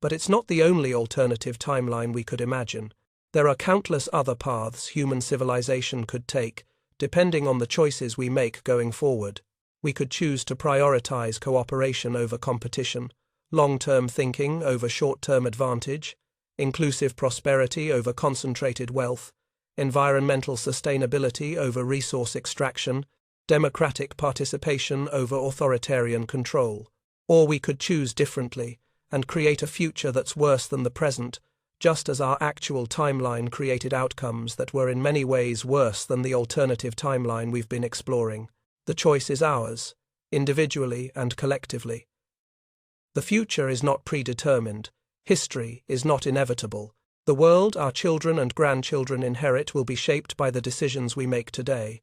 But it's not the only alternative timeline we could imagine. There are countless other paths human civilization could take, depending on the choices we make going forward. We could choose to prioritize cooperation over competition, long-term thinking over short-term advantage, inclusive prosperity over concentrated wealth, environmental sustainability over resource extraction, democratic participation over authoritarian control. Or we could choose differently and create a future that's worse than the present, just as our actual timeline created outcomes that were in many ways worse than the alternative timeline we've been exploring. The choice is ours, individually and collectively. The future is not predetermined. History is not inevitable. The world our children and grandchildren inherit will be shaped by the decisions we make today,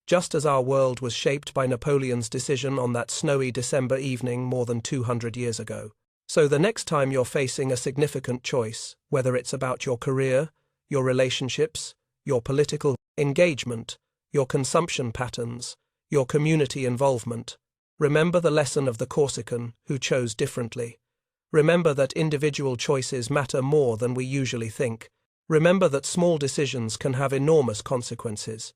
just as our world was shaped by Napoleon's decision on that snowy December evening more than 200 years ago. So the next time you're facing a significant choice, whether it's about your career, your relationships, your political engagement, your consumption patterns, your community involvement. Remember the lesson of the Corsican who chose differently. Remember that individual choices matter more than we usually think. Remember that small decisions can have enormous consequences.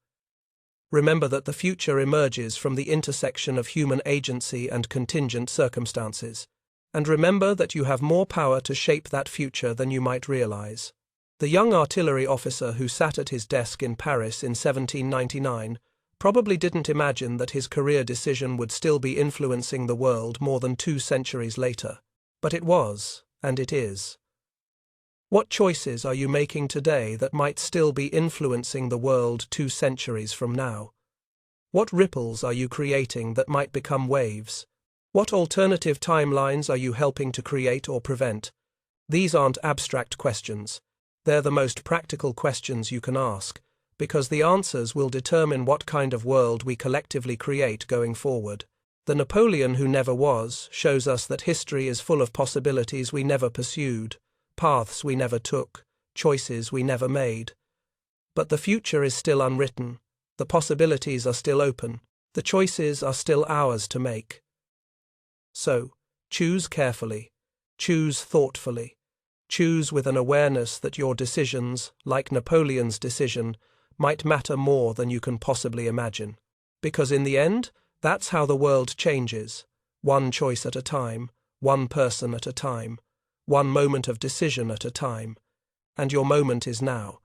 Remember that the future emerges from the intersection of human agency and contingent circumstances. And remember that you have more power to shape that future than you might realize. The young artillery officer who sat at his desk in Paris in 1799 probably didn't imagine that his career decision would still be influencing the world more than 2 centuries later. But it was, and it is. What choices are you making today that might still be influencing the world 2 centuries from now? What ripples are you creating that might become waves? What alternative timelines are you helping to create or prevent? These aren't abstract questions. They're the most practical questions you can ask, because the answers will determine what kind of world we collectively create going forward. The Napoleon who never was shows us that history is full of possibilities we never pursued, paths we never took, choices we never made. But the future is still unwritten, the possibilities are still open, the choices are still ours to make. So, choose carefully, choose thoughtfully, choose with an awareness that your decisions, like Napoleon's decision, might matter more than you can possibly imagine. Because in the end, that's how the world changes, one choice at a time, one person at a time, one moment of decision at a time. And your moment is now.